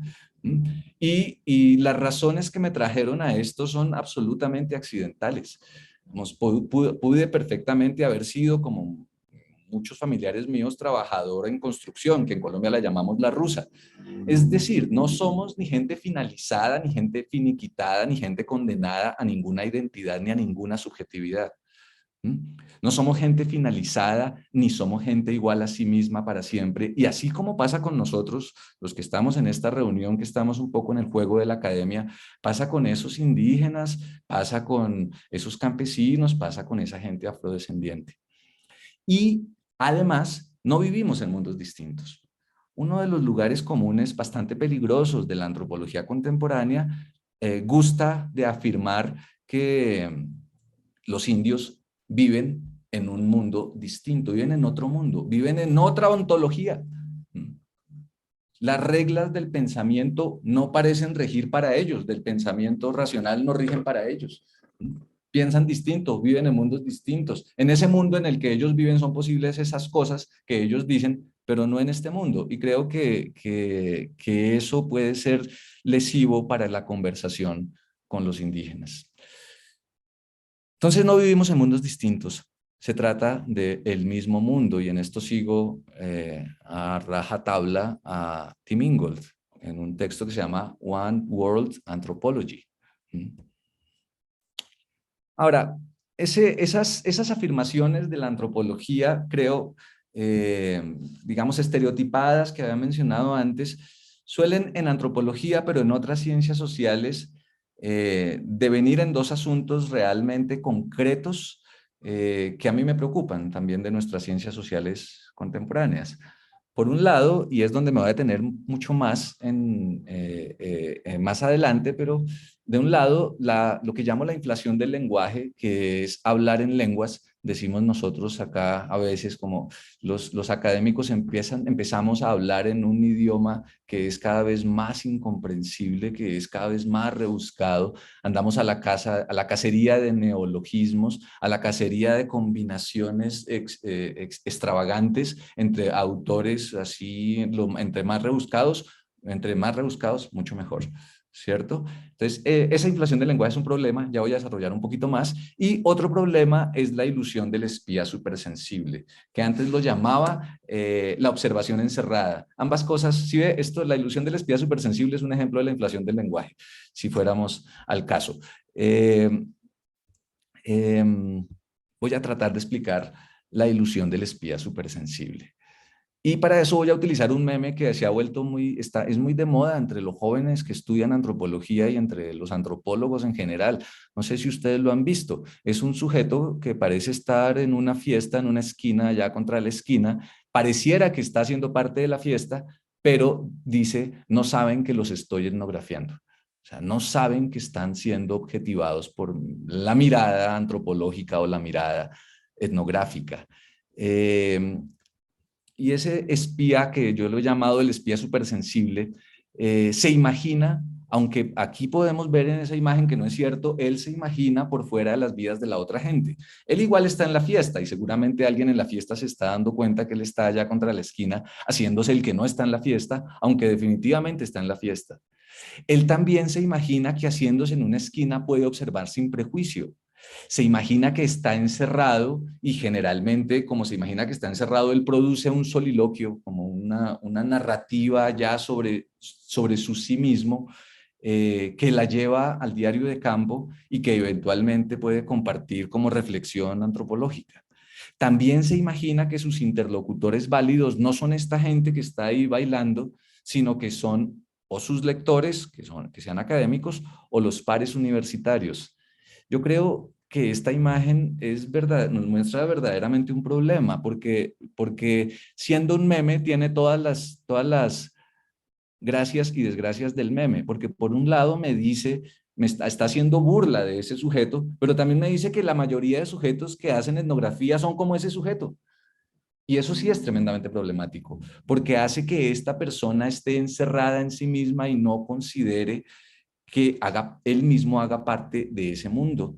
Y las razones que me trajeron a esto son absolutamente accidentales. Pude perfectamente haber sido como muchos familiares míos, trabajadora en construcción, que en Colombia la llamamos la rusa. Es decir, no somos ni gente finalizada, ni gente finiquitada, ni gente condenada a ninguna identidad ni a ninguna subjetividad. No somos gente finalizada, ni somos gente igual a sí misma para siempre. Y así como pasa con nosotros, los que estamos en esta reunión, que estamos un poco en el juego de la academia, pasa con esos indígenas, pasa con esos campesinos, pasa con esa gente afrodescendiente. Y además, no vivimos en mundos distintos. Uno de los lugares comunes bastante peligrosos de la antropología contemporánea gusta de afirmar que los indios viven en un mundo distinto, viven en otro mundo, viven en otra ontología. Las reglas del pensamiento no parecen regir para ellos, del pensamiento racional no rigen para ellos. Piensan distinto, viven en mundos distintos. En ese mundo en el que ellos viven son posibles esas cosas que ellos dicen, pero no en este mundo. Y creo que eso puede ser lesivo para la conversación con los indígenas. Entonces no vivimos en mundos distintos, se trata del mismo mundo y en esto sigo a rajatabla a Tim Ingold en un texto que se llama One World Anthropology. Ahora, esas afirmaciones de la antropología, creo, digamos, estereotipadas que había mencionado antes, suelen en antropología, pero en otras ciencias sociales, devenir en dos asuntos realmente concretos que a mí me preocupan también de nuestras ciencias sociales contemporáneas. Por un lado, y es donde me voy a detener mucho más más adelante, pero de un lado, lo que llamo la inflación del lenguaje, que es hablar en lenguas, decimos nosotros acá a veces como los académicos empezamos a hablar en un idioma que es cada vez más incomprensible, que es cada vez más rebuscado, andamos a la cacería de neologismos, a la cacería de combinaciones extravagantes entre autores así, entre más rebuscados, mucho mejor. ¿Cierto? Entonces, esa inflación del lenguaje es un problema, ya voy a desarrollar un poquito más. Y otro problema es la ilusión del espía supersensible, que antes lo llamaba la observación encerrada. Ambas cosas, si ve, esto, la ilusión del espía supersensible es un ejemplo de la inflación del lenguaje, si fuéramos al caso. Voy a tratar de explicar la ilusión del espía supersensible. Y para eso voy a utilizar un meme que se ha vuelto es muy de moda entre los jóvenes que estudian antropología y entre los antropólogos en general. No sé si ustedes lo han visto. Es un sujeto que parece estar en una fiesta, en una esquina, allá contra la esquina. Pareciera que está haciendo parte de la fiesta, pero dice, no saben que los estoy etnografiando. O sea, no saben que están siendo objetivados por la mirada antropológica o la mirada etnográfica. Y ese espía, que yo lo he llamado el espía supersensible, se imagina, aunque aquí podemos ver en esa imagen que no es cierto, él se imagina por fuera de las vidas de la otra gente. Él igual está en la fiesta y seguramente alguien en la fiesta se está dando cuenta que él está allá contra la esquina, haciéndose el que no está en la fiesta, aunque definitivamente está en la fiesta. Él también se imagina que haciéndose en una esquina puede observar sin prejuicio. Se imagina que está encerrado y generalmente, como se imagina que está encerrado, él produce un soliloquio, como una narrativa ya sobre su sí mismo, que la lleva al diario de campo y que eventualmente puede compartir como reflexión antropológica. También se imagina que sus interlocutores válidos no son esta gente que está ahí bailando, sino que son o sus lectores, que sean académicos, o los pares universitarios. Yo creo que esta imagen nos muestra verdaderamente un problema, porque siendo un meme tiene todas las gracias y desgracias del meme, porque por un lado me dice, está haciendo burla de ese sujeto, pero también me dice que la mayoría de sujetos que hacen etnografía son como ese sujeto. Y eso sí es tremendamente problemático, porque hace que esta persona esté encerrada en sí misma y no considere que él mismo haga parte de ese mundo.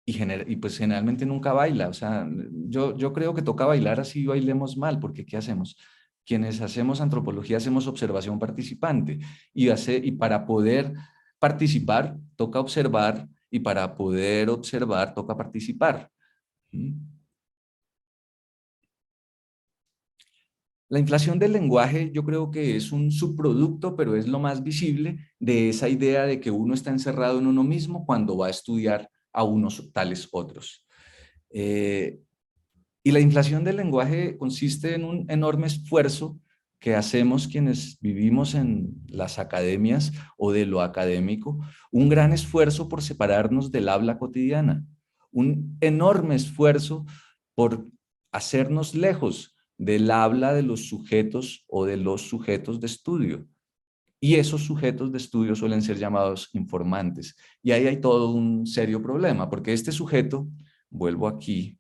Y pues generalmente nunca baila. O sea, yo creo que toca bailar así bailemos mal, porque ¿qué hacemos? Quienes hacemos antropología hacemos observación participante y para poder participar toca observar y para poder observar toca participar. ¿Mm? La inflación del lenguaje yo creo que es un subproducto, pero es lo más visible de esa idea de que uno está encerrado en uno mismo cuando va a estudiar a unos tales otros. Eh, y la inflación del lenguaje consiste en un enorme esfuerzo que hacemos quienes vivimos en las academias o de lo académico, un gran esfuerzo por separarnos del habla cotidiana, un enorme esfuerzo por hacernos lejos del habla de los sujetos o de los sujetos de estudio. Y esos sujetos de estudio suelen ser llamados informantes. Y ahí hay todo un serio problema, porque este sujeto, vuelvo aquí,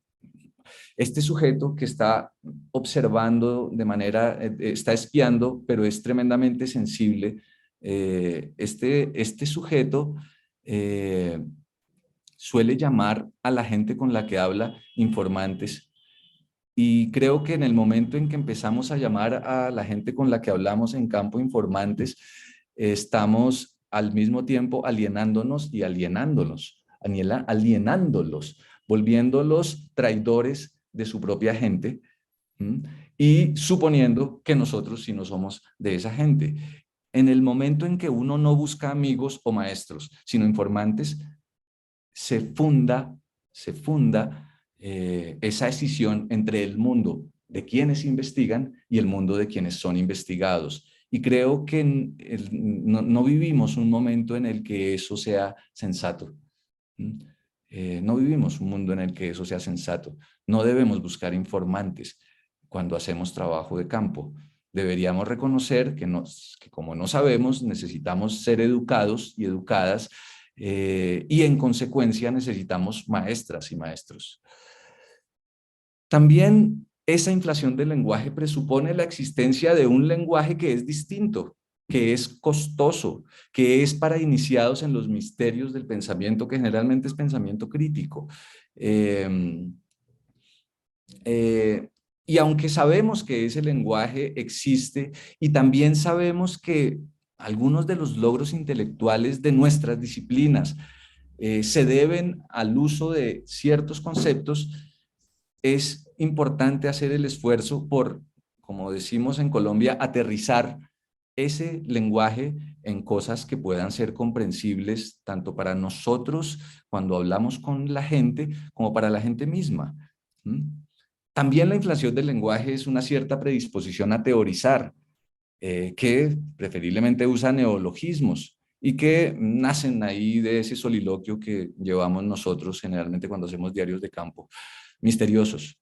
este sujeto que está observando de manera, está espiando, pero es tremendamente sensible, este sujeto eh, suele llamar a la gente con la que habla informantes. Y creo que en el momento en que empezamos a llamar a la gente con la que hablamos en campo informantes, estamos al mismo tiempo alienándonos y alienándolos, volviéndolos traidores de su propia gente, ¿m? Y suponiendo que nosotros sí no somos de esa gente. En el momento en que uno no busca amigos o maestros, sino informantes, se funda, se funda esa escisión entre el mundo de quienes investigan y el mundo de quienes son investigados. Y creo que no vivimos un momento en el que eso sea sensato. No vivimos un mundo en el que eso sea sensato. No debemos buscar informantes cuando hacemos trabajo de campo. Deberíamos reconocer que como no sabemos, necesitamos ser educados y educadas y en consecuencia necesitamos maestras y maestros. También esa inflación del lenguaje presupone la existencia de un lenguaje que es distinto, que es costoso, que es para iniciados en los misterios del pensamiento, que generalmente es pensamiento crítico. Eh, eh, y aunque sabemos que ese lenguaje existe y también sabemos que algunos de los logros intelectuales de nuestras disciplinas se deben al uso de ciertos conceptos, es importante hacer el esfuerzo por, como decimos en Colombia, aterrizar ese lenguaje en cosas que puedan ser comprensibles tanto para nosotros cuando hablamos con la gente como para la gente misma. ¿Mm? También la inflación del lenguaje es una cierta predisposición a teorizar, que preferiblemente usa neologismos y que nacen ahí de ese soliloquio que llevamos nosotros generalmente cuando hacemos diarios de campo, misteriosos.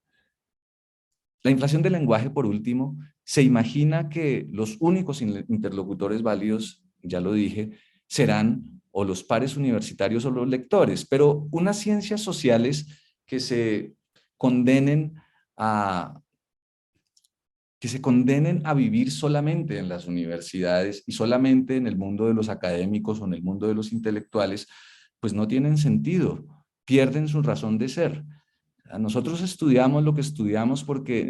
La inflación del lenguaje, por último, se imagina que los únicos interlocutores válidos, ya lo dije, serán o los pares universitarios o los lectores, pero unas ciencias sociales que se condenen a, que se condenen a vivir solamente en las universidades y solamente en el mundo de los académicos o en el mundo de los intelectuales, pues no tienen sentido, pierden su razón de ser. Nosotros estudiamos lo que estudiamos porque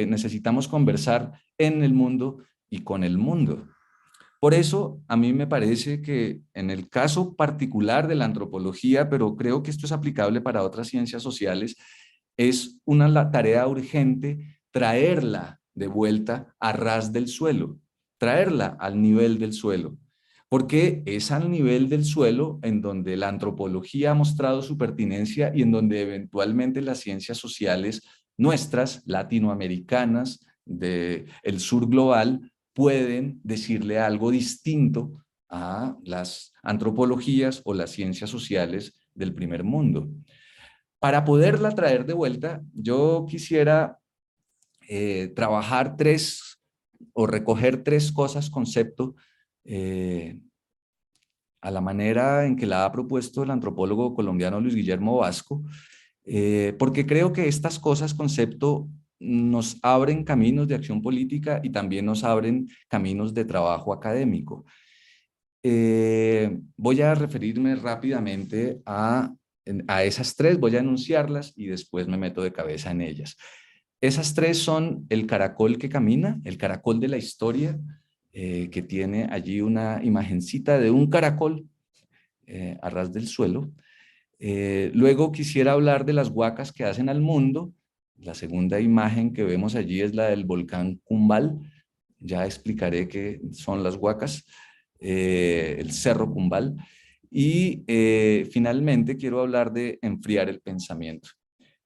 necesitamos conversar en el mundo y con el mundo. Por eso, a mí me parece que en el caso particular de la antropología, pero creo que esto es aplicable para otras ciencias sociales, es una tarea urgente traerla de vuelta a ras del suelo, traerla al nivel del suelo, porque es al nivel del suelo en donde la antropología ha mostrado su pertinencia y en donde eventualmente las ciencias sociales nuestras, latinoamericanas, del sur global, pueden decirle algo distinto a las antropologías o las ciencias sociales del primer mundo. Para poderla traer de vuelta, yo quisiera trabajar tres o recoger tres cosas, concepto, eh, a la manera en que la ha propuesto el antropólogo colombiano Luis Guillermo Vasco, porque creo que estas cosas, concepto, nos abren caminos de acción política y también nos abren caminos de trabajo académico. Voy a referirme rápidamente a esas tres, voy a enunciarlas y después me meto de cabeza en ellas. Esas tres son el caracol que camina, el caracol de la historia, que tiene allí una imagencita de un caracol a ras del suelo. Luego quisiera hablar de las huacas que hacen al mundo. La segunda imagen que vemos allí es la del volcán Cumbal. Ya explicaré qué son las huacas, el Cerro Cumbal. Y finalmente quiero hablar de enfriar el pensamiento.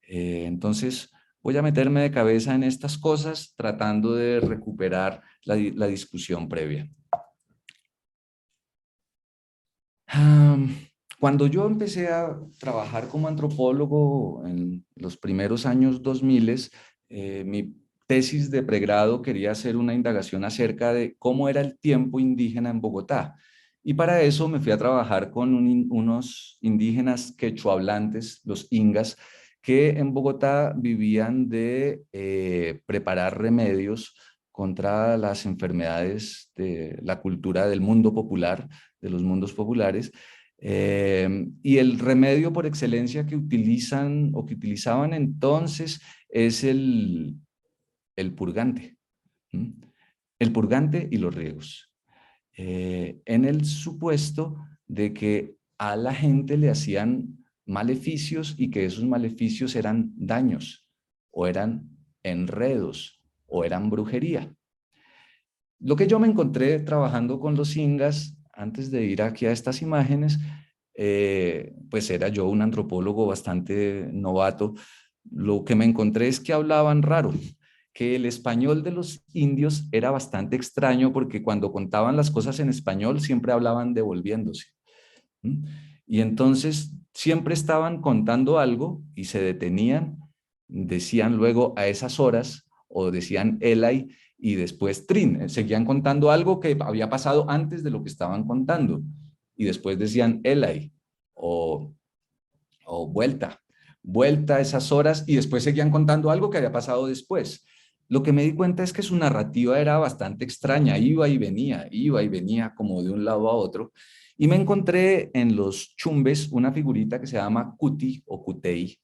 Entonces voy a meterme de cabeza en estas cosas tratando de recuperar la discusión previa. Cuando yo empecé a trabajar como antropólogo en los primeros años 2000, mi tesis de pregrado quería hacer una indagación acerca de cómo era el tiempo indígena en Bogotá. Y para eso me fui a trabajar con unos indígenas quechohablantes, los ingas, que en Bogotá vivían de preparar remedios contra las enfermedades de la cultura del mundo popular, de los mundos populares, y el remedio por excelencia que utilizan o que utilizaban entonces es el purgante. ¿Mm? El purgante y los riegos. En el supuesto de que a la gente le hacían maleficios y que esos maleficios eran daños o eran enredos o eran brujería. Lo que yo me encontré trabajando con los ingas, antes de ir aquí a estas imágenes, pues era yo un antropólogo bastante novato. Lo que me encontré es que hablaban raro, que el español de los indios era bastante extraño porque cuando contaban las cosas en español siempre hablaban devolviéndose. ¿Mm? Y entonces siempre estaban contando algo y se detenían, decían luego a esas horas o decían Elai y después Trin, seguían contando algo que había pasado antes de lo que estaban contando y después decían Elai o, o vuelta a esas horas y después seguían contando algo que había pasado después. Lo que me di cuenta es que su narrativa era bastante extraña, iba y venía como de un lado a otro. Y me encontré en los chumbes una figurita que se llama Cuti o Cutei.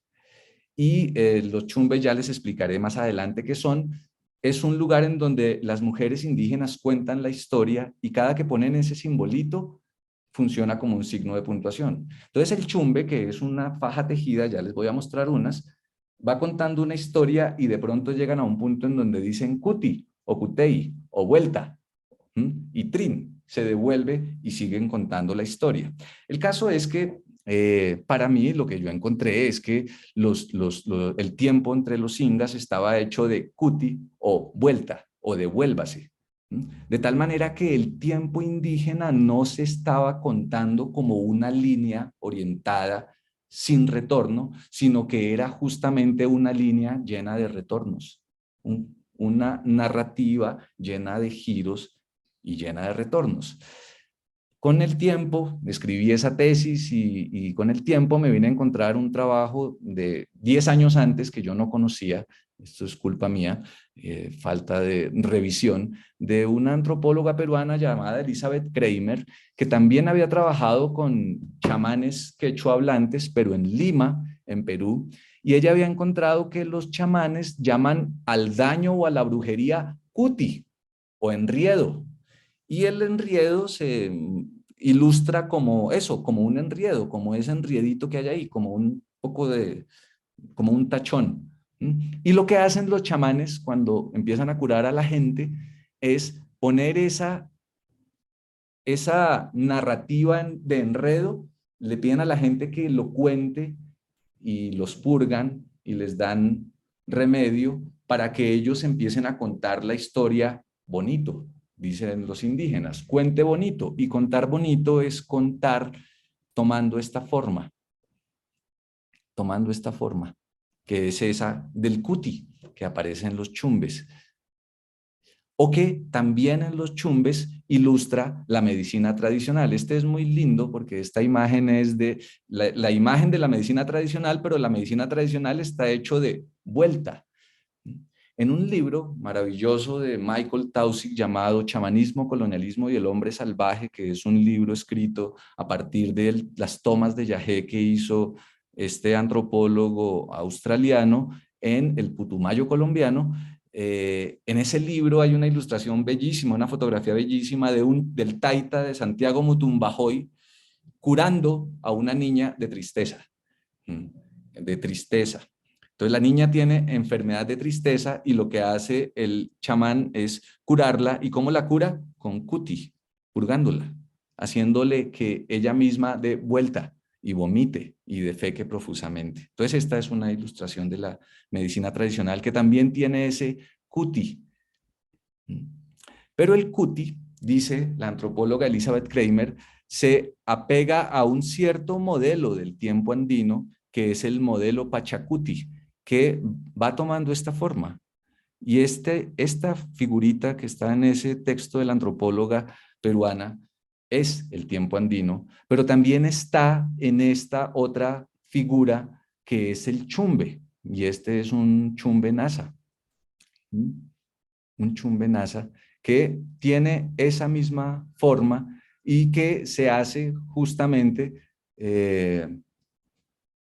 Y los chumbes ya les explicaré más adelante qué son. Es un lugar en donde las mujeres indígenas cuentan la historia y cada que ponen ese simbolito funciona como un signo de puntuación. Entonces el chumbe, que es una faja tejida, ya les voy a mostrar unas, va contando una historia y de pronto llegan a un punto en donde dicen cuti o cutei o vuelta. Y trin, se devuelve y siguen contando la historia. El caso es que para mí lo que yo encontré es que el tiempo entre los ingas estaba hecho de cuti o vuelta o devuélvase. De tal manera que el tiempo indígena no se estaba contando como una línea orientada sin retorno, sino que era justamente una línea llena de retornos, una narrativa llena de giros y llena de retornos. Con el tiempo escribí esa tesis y con el tiempo me vine a encontrar un trabajo de 10 años antes que yo no conocía, esto es culpa mía, falta de revisión, de una antropóloga peruana llamada Elizabeth Kramer, que también había trabajado con chamanes quechohablantes, pero en Lima, en Perú, y ella había encontrado que los chamanes llaman al daño o a la brujería cuti o enriedo. Y el enriedo se ilustra como eso, como un enriedo, como ese enriedito que hay ahí, como un poco de, como un tachón. Y lo que hacen los chamanes cuando empiezan a curar a la gente es poner esa narrativa de enredo, le piden a la gente que lo cuente y los purgan y les dan remedio para que ellos empiecen a contar la historia bonito, dicen los indígenas, cuente bonito. Y contar bonito es contar tomando esta forma, que es esa del cuti, que aparece en los chumbes, o que también en los chumbes ilustra la medicina tradicional. Este es muy lindo porque esta imagen es de la imagen de la medicina tradicional, pero la medicina tradicional está hecho de vuelta. En un libro maravilloso de Michael Taussig llamado Chamanismo, Colonialismo y el Hombre Salvaje, que es un libro escrito a partir de las tomas de yagé que hizo este antropólogo australiano en el Putumayo colombiano, en ese libro hay una ilustración bellísima, una fotografía bellísima del taita de Santiago Mutumbajoy curando a una niña de tristeza. de tristeza. Entonces la niña tiene enfermedad de tristeza y lo que hace el chamán es curarla. ¿Y cómo la cura? Con cuti, purgándola, haciéndole que ella misma dé vuelta y vomite y defeque profusamente. Entonces esta es una ilustración de la medicina tradicional que también tiene ese cuti. Pero el cuti, dice la antropóloga Elizabeth Kramer, se apega a un cierto modelo del tiempo andino, que es el modelo Pachacuti, que va tomando esta forma. Y esta figurita que está en ese texto de la antropóloga peruana es el tiempo andino, pero también está en esta otra figura que es el chumbe, y este es un chumbe nasa. Un chumbe nasa que tiene esa misma forma y que se hace justamente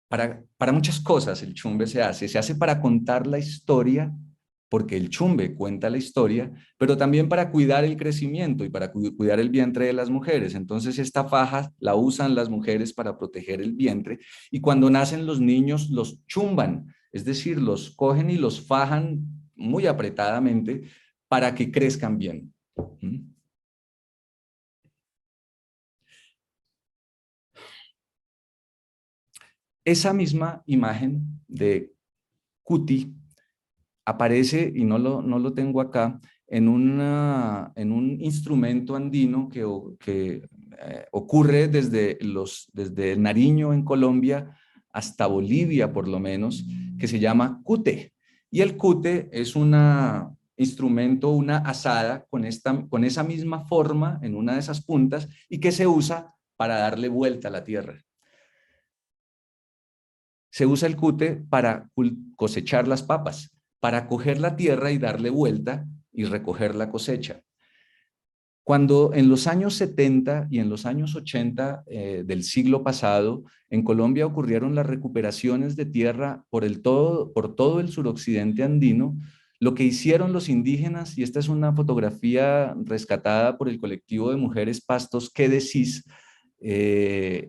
para muchas cosas. El chumbe se hace para contar la historia, porque el chumbe cuenta la historia, pero también para cuidar el crecimiento y para cuidar el vientre de las mujeres. Entonces esta faja la usan las mujeres para proteger el vientre y cuando nacen los niños los chumban, es decir, los cogen y los fajan muy apretadamente para que crezcan bien. Esa misma imagen de Cuti aparece, y no lo tengo acá, en un instrumento andino que ocurre desde el Nariño en Colombia hasta Bolivia, por lo menos, que se llama cute. Y el cute es un instrumento, una azada con esa misma forma en una de esas puntas y que se usa para darle vuelta a la tierra. Se usa el cute para cosechar las papas, para coger la tierra y darle vuelta y recoger la cosecha. Cuando en los años 70 y en los años 80 del siglo pasado, en Colombia ocurrieron las recuperaciones de tierra por todo el suroccidente andino, lo que hicieron los indígenas, y esta es una fotografía rescatada por el colectivo de mujeres Pastos ¿Qué decís?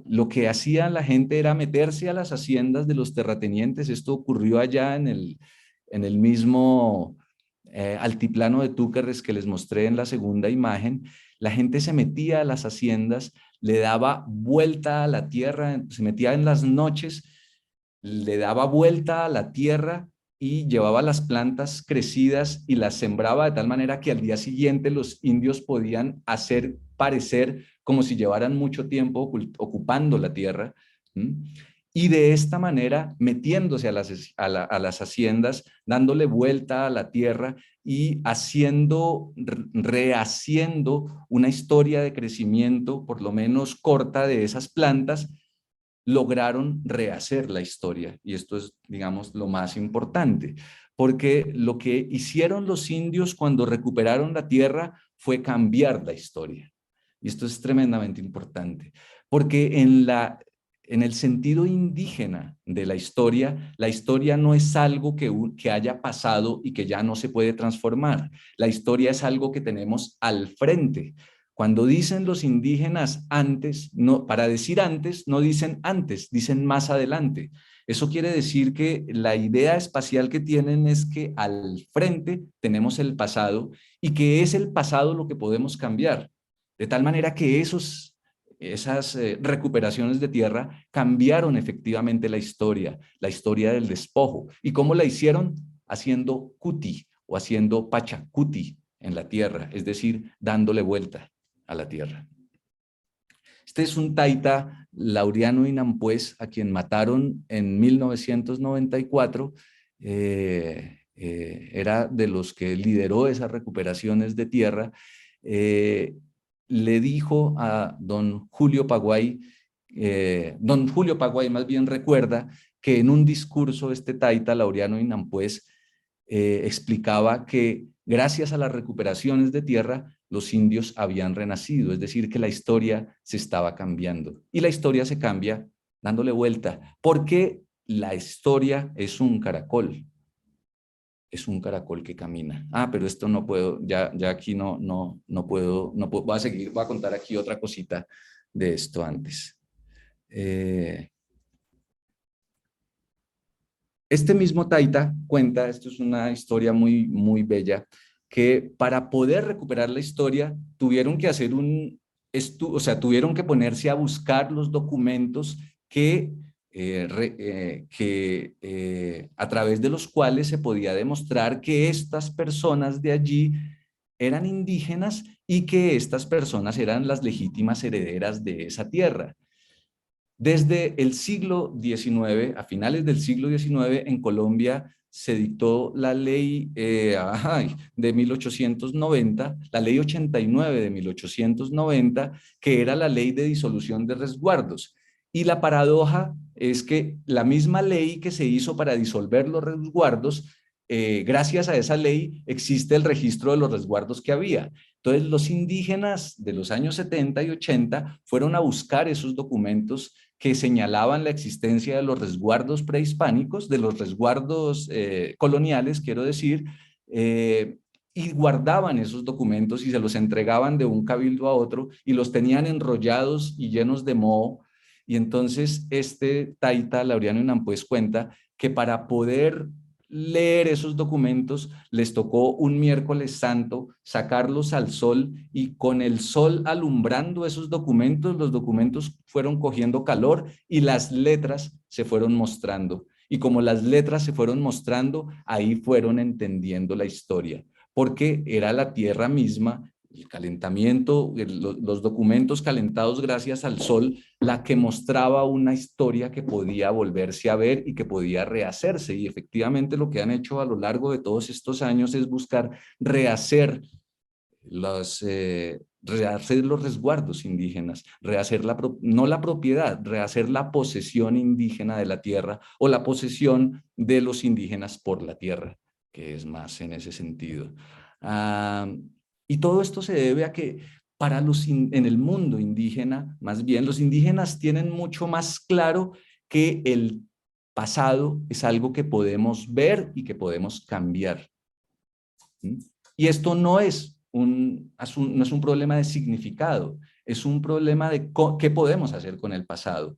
Lo que hacía la gente era meterse a las haciendas de los terratenientes. Esto ocurrió allá en el mismo altiplano de Túquerres que les mostré en la segunda imagen. La gente se metía a las haciendas, le daba vuelta a la tierra, se metía en las noches, le daba vuelta a la tierra y llevaba las plantas crecidas y las sembraba de tal manera que al día siguiente los indios podían hacer parecer como si llevaran mucho tiempo ocupando la tierra. Y de esta manera metiéndose a las haciendas, dándole vuelta a la tierra y rehaciendo una historia de crecimiento, por lo menos corta, de esas plantas, lograron rehacer la historia. Y esto es, digamos, lo más importante, porque lo que hicieron los indios cuando recuperaron la tierra fue cambiar la historia. Y esto es tremendamente importante, porque en el sentido indígena de la historia no es algo que haya pasado y que ya no se puede transformar. La historia es algo que tenemos al frente. Cuando dicen los indígenas antes, no, para decir antes, no dicen antes, dicen más adelante. Eso quiere decir que la idea espacial que tienen es que al frente tenemos el pasado y que es el pasado lo que podemos cambiar. De tal manera que esas recuperaciones de tierra cambiaron efectivamente la historia del despojo. ¿Y cómo la hicieron? Haciendo cuti o haciendo pachacuti en la tierra, es decir, dándole vuelta a la tierra. Este es un taita, Laureano Inampuez, a quien mataron en 1994. Era de los que lideró esas recuperaciones de tierra. Le dijo a don Julio Paguay más bien recuerda que en un discurso este taita, Laureano Inampuez, explicaba que gracias a las recuperaciones de tierra, los indios habían renacido, es decir, que la historia se estaba cambiando. Y la historia se cambia dándole vuelta, porque la historia es un caracol que camina. Pero esto no puedo, ya aquí no puedo, voy a seguir, voy a contar aquí otra cosita de esto antes. Este mismo Taita cuenta, esto es una historia muy, muy bella, que para poder recuperar la historia tuvieron que hacer o sea, tuvieron que ponerse a buscar los documentos a través de los cuales se podía demostrar que estas personas de allí eran indígenas y que estas personas eran las legítimas herederas de esa tierra. Desde el siglo XIX, a finales del siglo XIX, en Colombia se dictó la ley de 1890, la ley 89 de 1890, que era la ley de disolución de resguardos. Y la paradoja es que la misma ley que se hizo para disolver los resguardos, gracias a esa ley existe el registro de los resguardos que había. Entonces, los indígenas de los años 70 y 80 fueron a buscar esos documentos que señalaban la existencia de los resguardos prehispánicos, de los resguardos coloniales, quiero decir, y guardaban esos documentos y se los entregaban de un cabildo a otro y los tenían enrollados y llenos de moho. Y entonces este Taita Laureano Inampuez cuenta que para poder leer esos documentos les tocó un miércoles santo sacarlos al sol y con el sol alumbrando esos documentos, los documentos fueron cogiendo calor y las letras se fueron mostrando. Y como las letras se fueron mostrando, ahí fueron entendiendo la historia, porque era la tierra misma, el calentamiento, los documentos calentados gracias al sol, la que mostraba una historia que podía volverse a ver y que podía rehacerse. Y efectivamente lo que han hecho a lo largo de todos estos años es buscar rehacer rehacer los resguardos indígenas, rehacer no la propiedad, rehacer la posesión indígena de la tierra o la posesión de los indígenas por la tierra, que es más en ese sentido. Ah, y todo esto se debe a que en el mundo indígena, más bien, los indígenas tienen mucho más claro que el pasado es algo que podemos ver y que podemos cambiar. ¿Mm? Y esto no es no es un problema de significado, es un problema de qué podemos hacer con el pasado.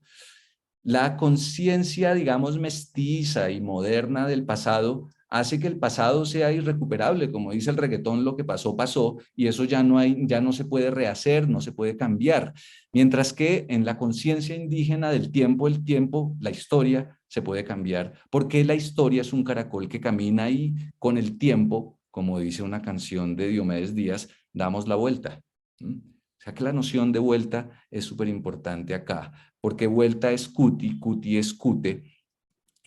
La conciencia, digamos, mestiza y moderna del pasado hace que el pasado sea irrecuperable. Como dice el reggaetón, lo que pasó, pasó, y eso ya no se puede rehacer, no se puede cambiar. Mientras que en la conciencia indígena del tiempo, el tiempo, la historia se puede cambiar, porque la historia es un caracol que camina y con el tiempo, como dice una canción de Diomedes Díaz, damos la vuelta. ¿Mm? O sea que la noción de vuelta es súper importante acá, porque vuelta es cuti, cuti es cute,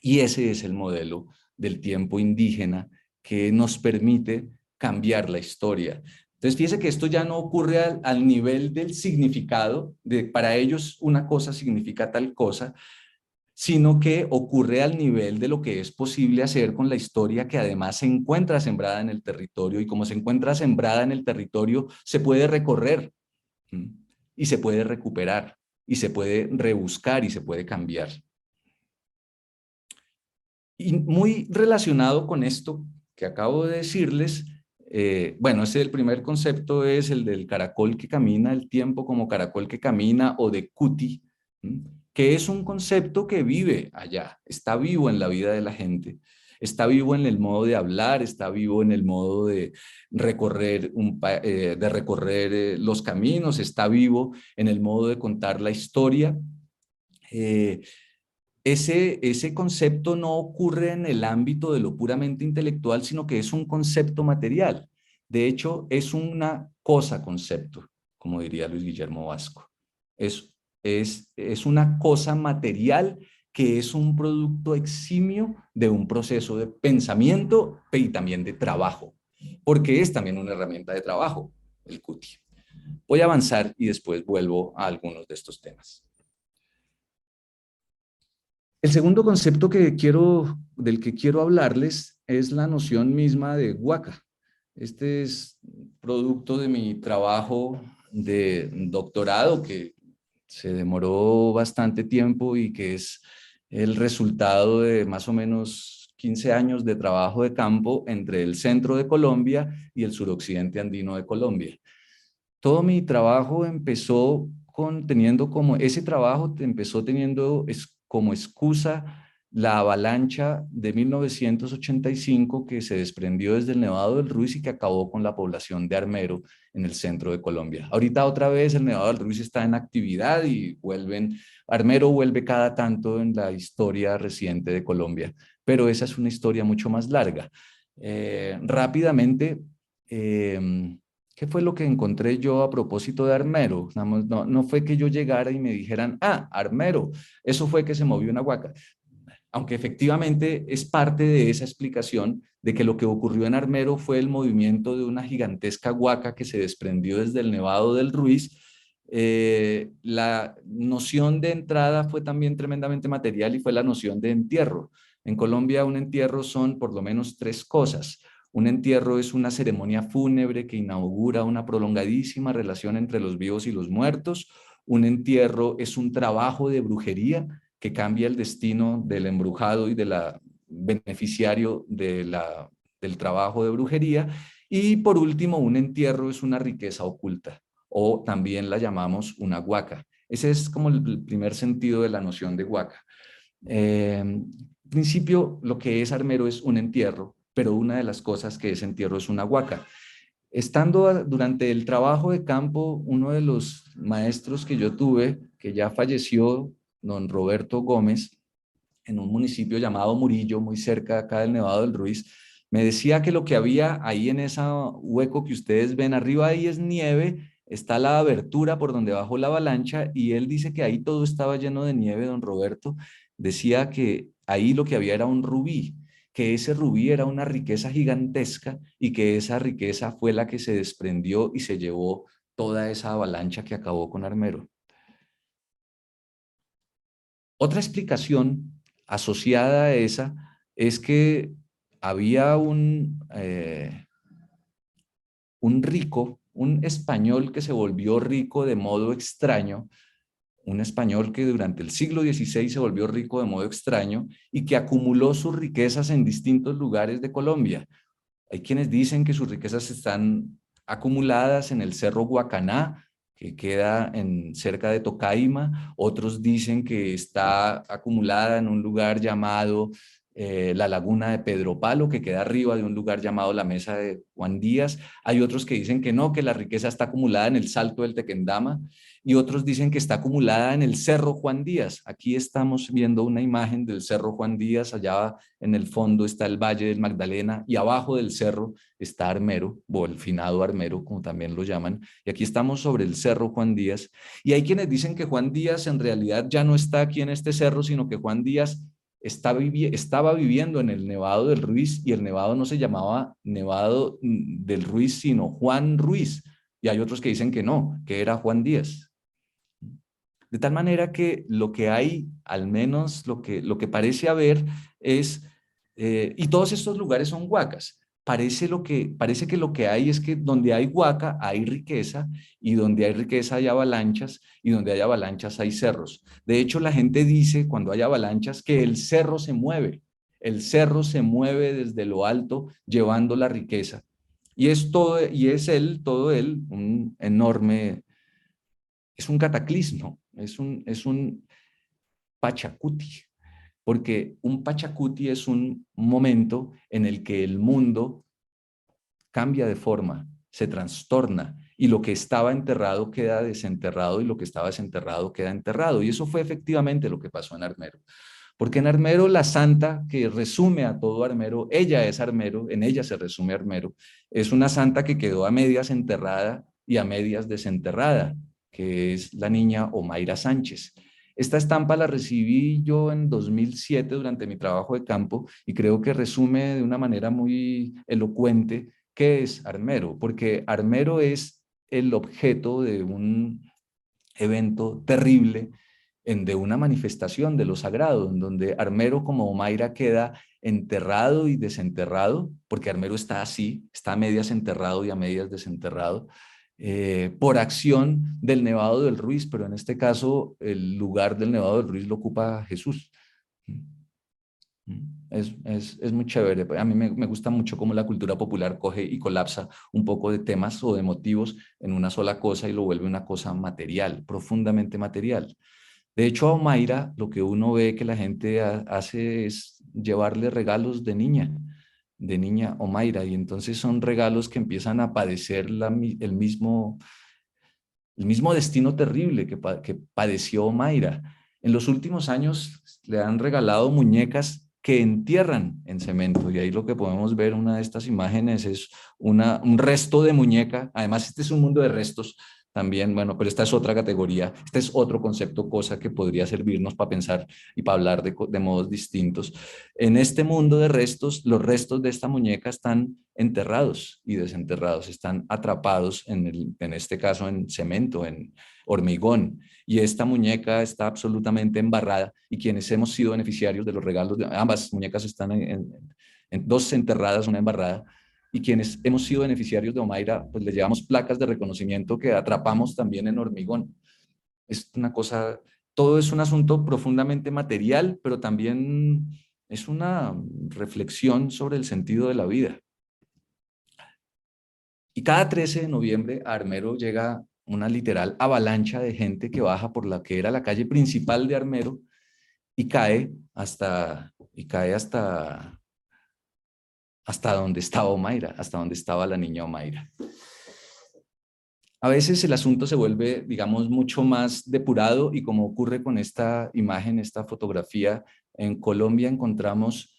y ese es el modelo del tiempo indígena que nos permite cambiar la historia. Entonces, fíjese que esto ya no ocurre al nivel del significado, de para ellos una cosa significa tal cosa, sino que ocurre al nivel de lo que es posible hacer con la historia que además se encuentra sembrada en el territorio y como se encuentra sembrada en el territorio, se puede recorrer y se puede recuperar y se puede rebuscar y se puede cambiar. Y muy relacionado con esto que acabo de decirles, bueno, el primer concepto es el del caracol que camina, el tiempo como caracol que camina o de cuti, que es un concepto que vive allá, está vivo en la vida de la gente, está vivo en el modo de hablar, está vivo en el modo de recorrer, los caminos, está vivo en el modo de contar la historia. Ese concepto no ocurre en el ámbito de lo puramente intelectual, sino que es un concepto material. De hecho, es una cosa concepto, como diría Luis Guillermo Vasco. Es una cosa material que es un producto eximio de un proceso de pensamiento y también de trabajo, porque es también una herramienta de trabajo, el cuti. Voy a avanzar y después vuelvo a algunos de estos temas. El segundo concepto del que quiero hablarles es la noción misma de huaca. Este es producto de mi trabajo de doctorado que se demoró bastante tiempo y que es el resultado de más o menos 15 años de trabajo de campo entre el centro de Colombia y el suroccidente andino de Colombia. Todo mi trabajo empezó ese trabajo empezó teniendo como excusa la avalancha de 1985 que se desprendió desde el Nevado del Ruiz y que acabó con la población de Armero en el centro de Colombia. Ahorita otra vez el Nevado del Ruiz está en actividad y Armero vuelve cada tanto en la historia reciente de Colombia, pero esa es una historia mucho más larga. Rápidamente, ¿qué fue lo que encontré yo a propósito de Armero? No fue que yo llegara y me dijeran, ah, Armero, eso fue que se movió una huaca, aunque efectivamente es parte de esa explicación de que lo que ocurrió en Armero fue el movimiento de una gigantesca huaca que se desprendió desde el Nevado del Ruiz. La noción de entrada fue también tremendamente material y fue la noción de entierro. En Colombia un entierro son por lo menos tres cosas. Un entierro es una ceremonia fúnebre que inaugura una prolongadísima relación entre los vivos y los muertos. Un entierro es un trabajo de brujería que cambia el destino del embrujado y del beneficiario del trabajo de brujería. Y por último, un entierro es una riqueza oculta, o también la llamamos una huaca. Ese es como el primer sentido de la noción de huaca. En principio, lo que es armero es un entierro, pero una de las cosas que es entierro es una huaca. Estando durante el trabajo de campo, uno de los maestros que yo tuve, que ya falleció, don Roberto Gómez, en un municipio llamado Murillo, muy cerca acá del Nevado del Ruiz, me decía que lo que había ahí en ese hueco que ustedes ven arriba, ahí es nieve, está la abertura por donde bajó la avalancha y él dice que ahí todo estaba lleno de nieve, don Roberto. Decía que ahí lo que había era un rubí, que ese rubí era una riqueza gigantesca y que esa riqueza fue la que se desprendió y se llevó toda esa avalancha que acabó con Armero. Otra explicación asociada a esa es que había un rico, un español que se volvió rico de modo extraño, un español que durante el siglo XVI se volvió rico de modo extraño y que acumuló sus riquezas en distintos lugares de Colombia. Hay quienes dicen que sus riquezas están acumuladas en el Cerro Guacaná, que queda cerca de Tocaima. Otros dicen que está acumulada en un lugar llamado la Laguna de Pedro Palo, que queda arriba de un lugar llamado la Mesa de Juan Díaz. Hay otros que dicen que no, que la riqueza está acumulada en el Salto del Tequendama. Y otros dicen que está acumulada en el Cerro Juan Díaz. Aquí estamos viendo una imagen del Cerro Juan Díaz, allá en el fondo está el Valle del Magdalena y abajo del cerro está Armero, o el finado Armero, como también lo llaman. Y aquí estamos sobre el Cerro Juan Díaz. Y hay quienes dicen que Juan Díaz en realidad ya no está aquí en este cerro, sino que Juan Díaz estaba viviendo en el Nevado del Ruiz y el Nevado no se llamaba Nevado del Ruiz, sino Juan Ruiz. Y hay otros que dicen que no, que era Juan Díaz. De tal manera que lo que hay, al menos lo que parece haber es, y todos estos lugares son huacas, parece que lo que hay es que donde hay huaca hay riqueza, y donde hay riqueza hay avalanchas, y donde hay avalanchas hay cerros. De hecho, la gente dice cuando hay avalanchas que el cerro se mueve desde lo alto llevando la riqueza. Y es todo, y es todo él, un enorme, es un cataclismo, es un pachacuti, porque un pachacuti es un momento en el que el mundo cambia de forma, se trastorna, y lo que estaba enterrado queda desenterrado y lo que estaba desenterrado queda enterrado. Y eso fue efectivamente lo que pasó en Armero. Porque en Armero la santa que resume a todo Armero, ella es Armero, en ella se resume Armero, es una santa que quedó a medias enterrada y a medias desenterrada, que es la niña Omaira Sánchez. Esta estampa la recibí yo en 2007 durante mi trabajo de campo y creo que resume de una manera muy elocuente qué es Armero, porque Armero es el objeto de un evento terrible, de una manifestación de lo sagrado, en donde Armero como Omaira queda enterrado y desenterrado, porque Armero está así, está a medias enterrado y a medias desenterrado, por acción del Nevado del Ruiz, pero en este caso el lugar del Nevado del Ruiz lo ocupa Jesús. Es muy chévere. A mí me gusta mucho cómo la cultura popular coge y colapsa un poco de temas o de motivos en una sola cosa y lo vuelve una cosa material, profundamente material. De hecho, a Omaira lo que uno ve que la gente hace es llevarle regalos de niña Omaira, y entonces son regalos que empiezan a padecer el mismo destino terrible que padeció Omaira. En los últimos años le han regalado muñecas que entierran en cemento, y ahí lo que podemos ver, una de estas imágenes, es un resto de muñeca. Además, este es un mundo de restos también, bueno, pero esta es otra categoría, este es otro concepto, cosa que podría servirnos para pensar y para hablar de modos distintos. En este mundo de restos, los restos de esta muñeca están enterrados y desenterrados, están atrapados en este caso en cemento, en hormigón, y esta muñeca está absolutamente embarrada, y quienes hemos sido beneficiarios de los regalos, ambas muñecas están en dos enterradas, una embarrada, y quienes hemos sido beneficiarios de Omaira, pues le llevamos placas de reconocimiento que atrapamos también en hormigón. Es una cosa, todo es un asunto profundamente material, pero también es una reflexión sobre el sentido de la vida. Y cada 13 de noviembre a Armero llega una literal avalancha de gente que baja por la que era la calle principal de Armero, y cae hasta donde estaba Omaira, hasta donde estaba la niña Omaira. A veces el asunto se vuelve, digamos, mucho más depurado, y como ocurre con esta imagen, esta fotografía, en Colombia encontramos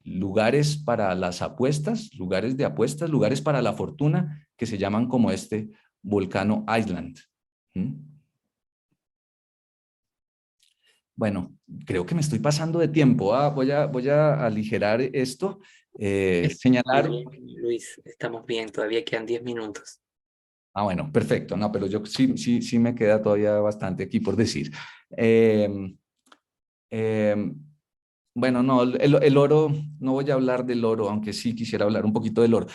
lugares para las apuestas, lugares de apuestas, lugares para la fortuna, que se llaman como este Volcano Island. ¿Mm? Bueno, creo que me estoy pasando de tiempo. Voy a aligerar esto. Muy Señalar. bien, Luis, estamos bien, todavía quedan 10 minutos. Bueno, perfecto. No, pero yo sí me queda todavía bastante aquí por decir. Eh, eh, bueno, no, el oro, no voy a hablar del oro, aunque sí quisiera hablar un poquito del oro.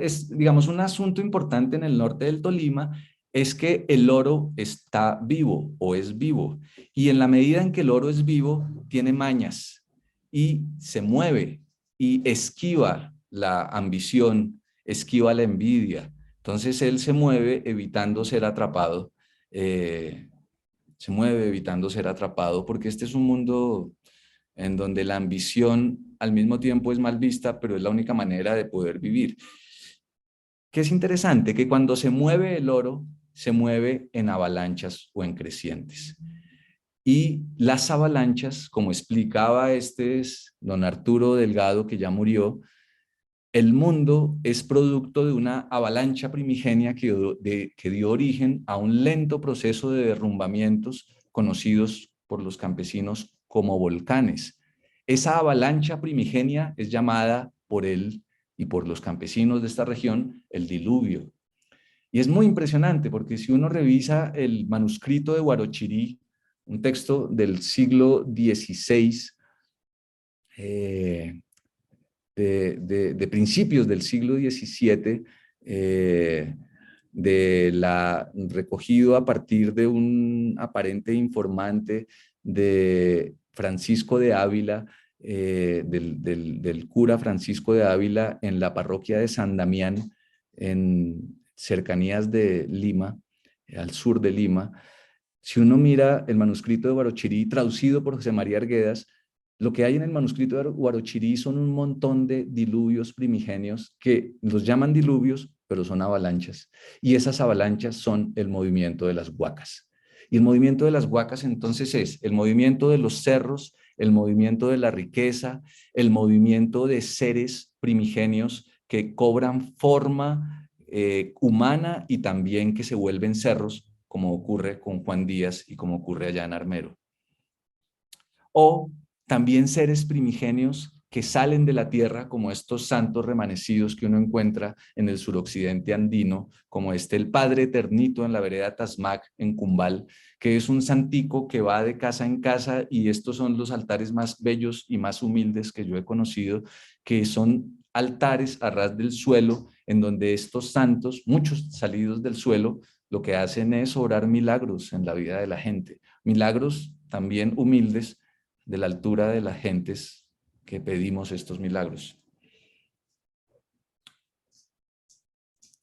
Es, digamos, un asunto importante en el norte del Tolima es que el oro está vivo o es vivo. Y en la medida en que el oro es vivo, tiene mañas y se mueve y esquiva la ambición, esquiva la envidia. Entonces él se mueve evitando ser atrapado, eh, se mueve evitando ser atrapado, porque este es un mundo en donde la ambición al mismo tiempo es mal vista, pero es la única manera de poder vivir. Que es interesante que cuando se mueve el oro, se mueve en avalanchas o en crecientes. Y las avalanchas, como explicaba don Arturo Delgado, que ya murió, el mundo es producto de una avalancha primigenia que dio origen a un lento proceso de derrumbamientos conocidos por los campesinos como volcanes. Esa avalancha primigenia es llamada por él y por los campesinos de esta región el diluvio. Y es muy impresionante porque si uno revisa el manuscrito de Huarochirí, un texto del siglo XVI, de principios del siglo XVII, recogido a partir de un aparente informante de Francisco de Ávila, del cura Francisco de Ávila en la parroquia de San Damián, en cercanías de Lima, al sur de Lima. Si uno mira el manuscrito de Huarochirí traducido por José María Arguedas, lo que hay en el manuscrito de Huarochirí son un montón de diluvios primigenios que los llaman diluvios, pero son avalanchas. Y esas avalanchas son el movimiento de las huacas. Y el movimiento de las huacas entonces es el movimiento de los cerros, el movimiento de la riqueza, el movimiento de seres primigenios que cobran forma humana y también que se vuelven cerros, como ocurre con Juan Díaz y como ocurre allá en Armero. O también seres primigenios que salen de la tierra, como estos santos remanecidos que uno encuentra en el suroccidente andino, como el Padre Eternito en la vereda Tasmac, en Cumbal, que es un santico que va de casa en casa, y estos son los altares más bellos y más humildes que yo he conocido, que son altares a ras del suelo, en donde estos santos, muchos salidos del suelo, lo que hacen es obrar milagros en la vida de la gente, milagros también humildes, de la altura de las gentes que pedimos estos milagros.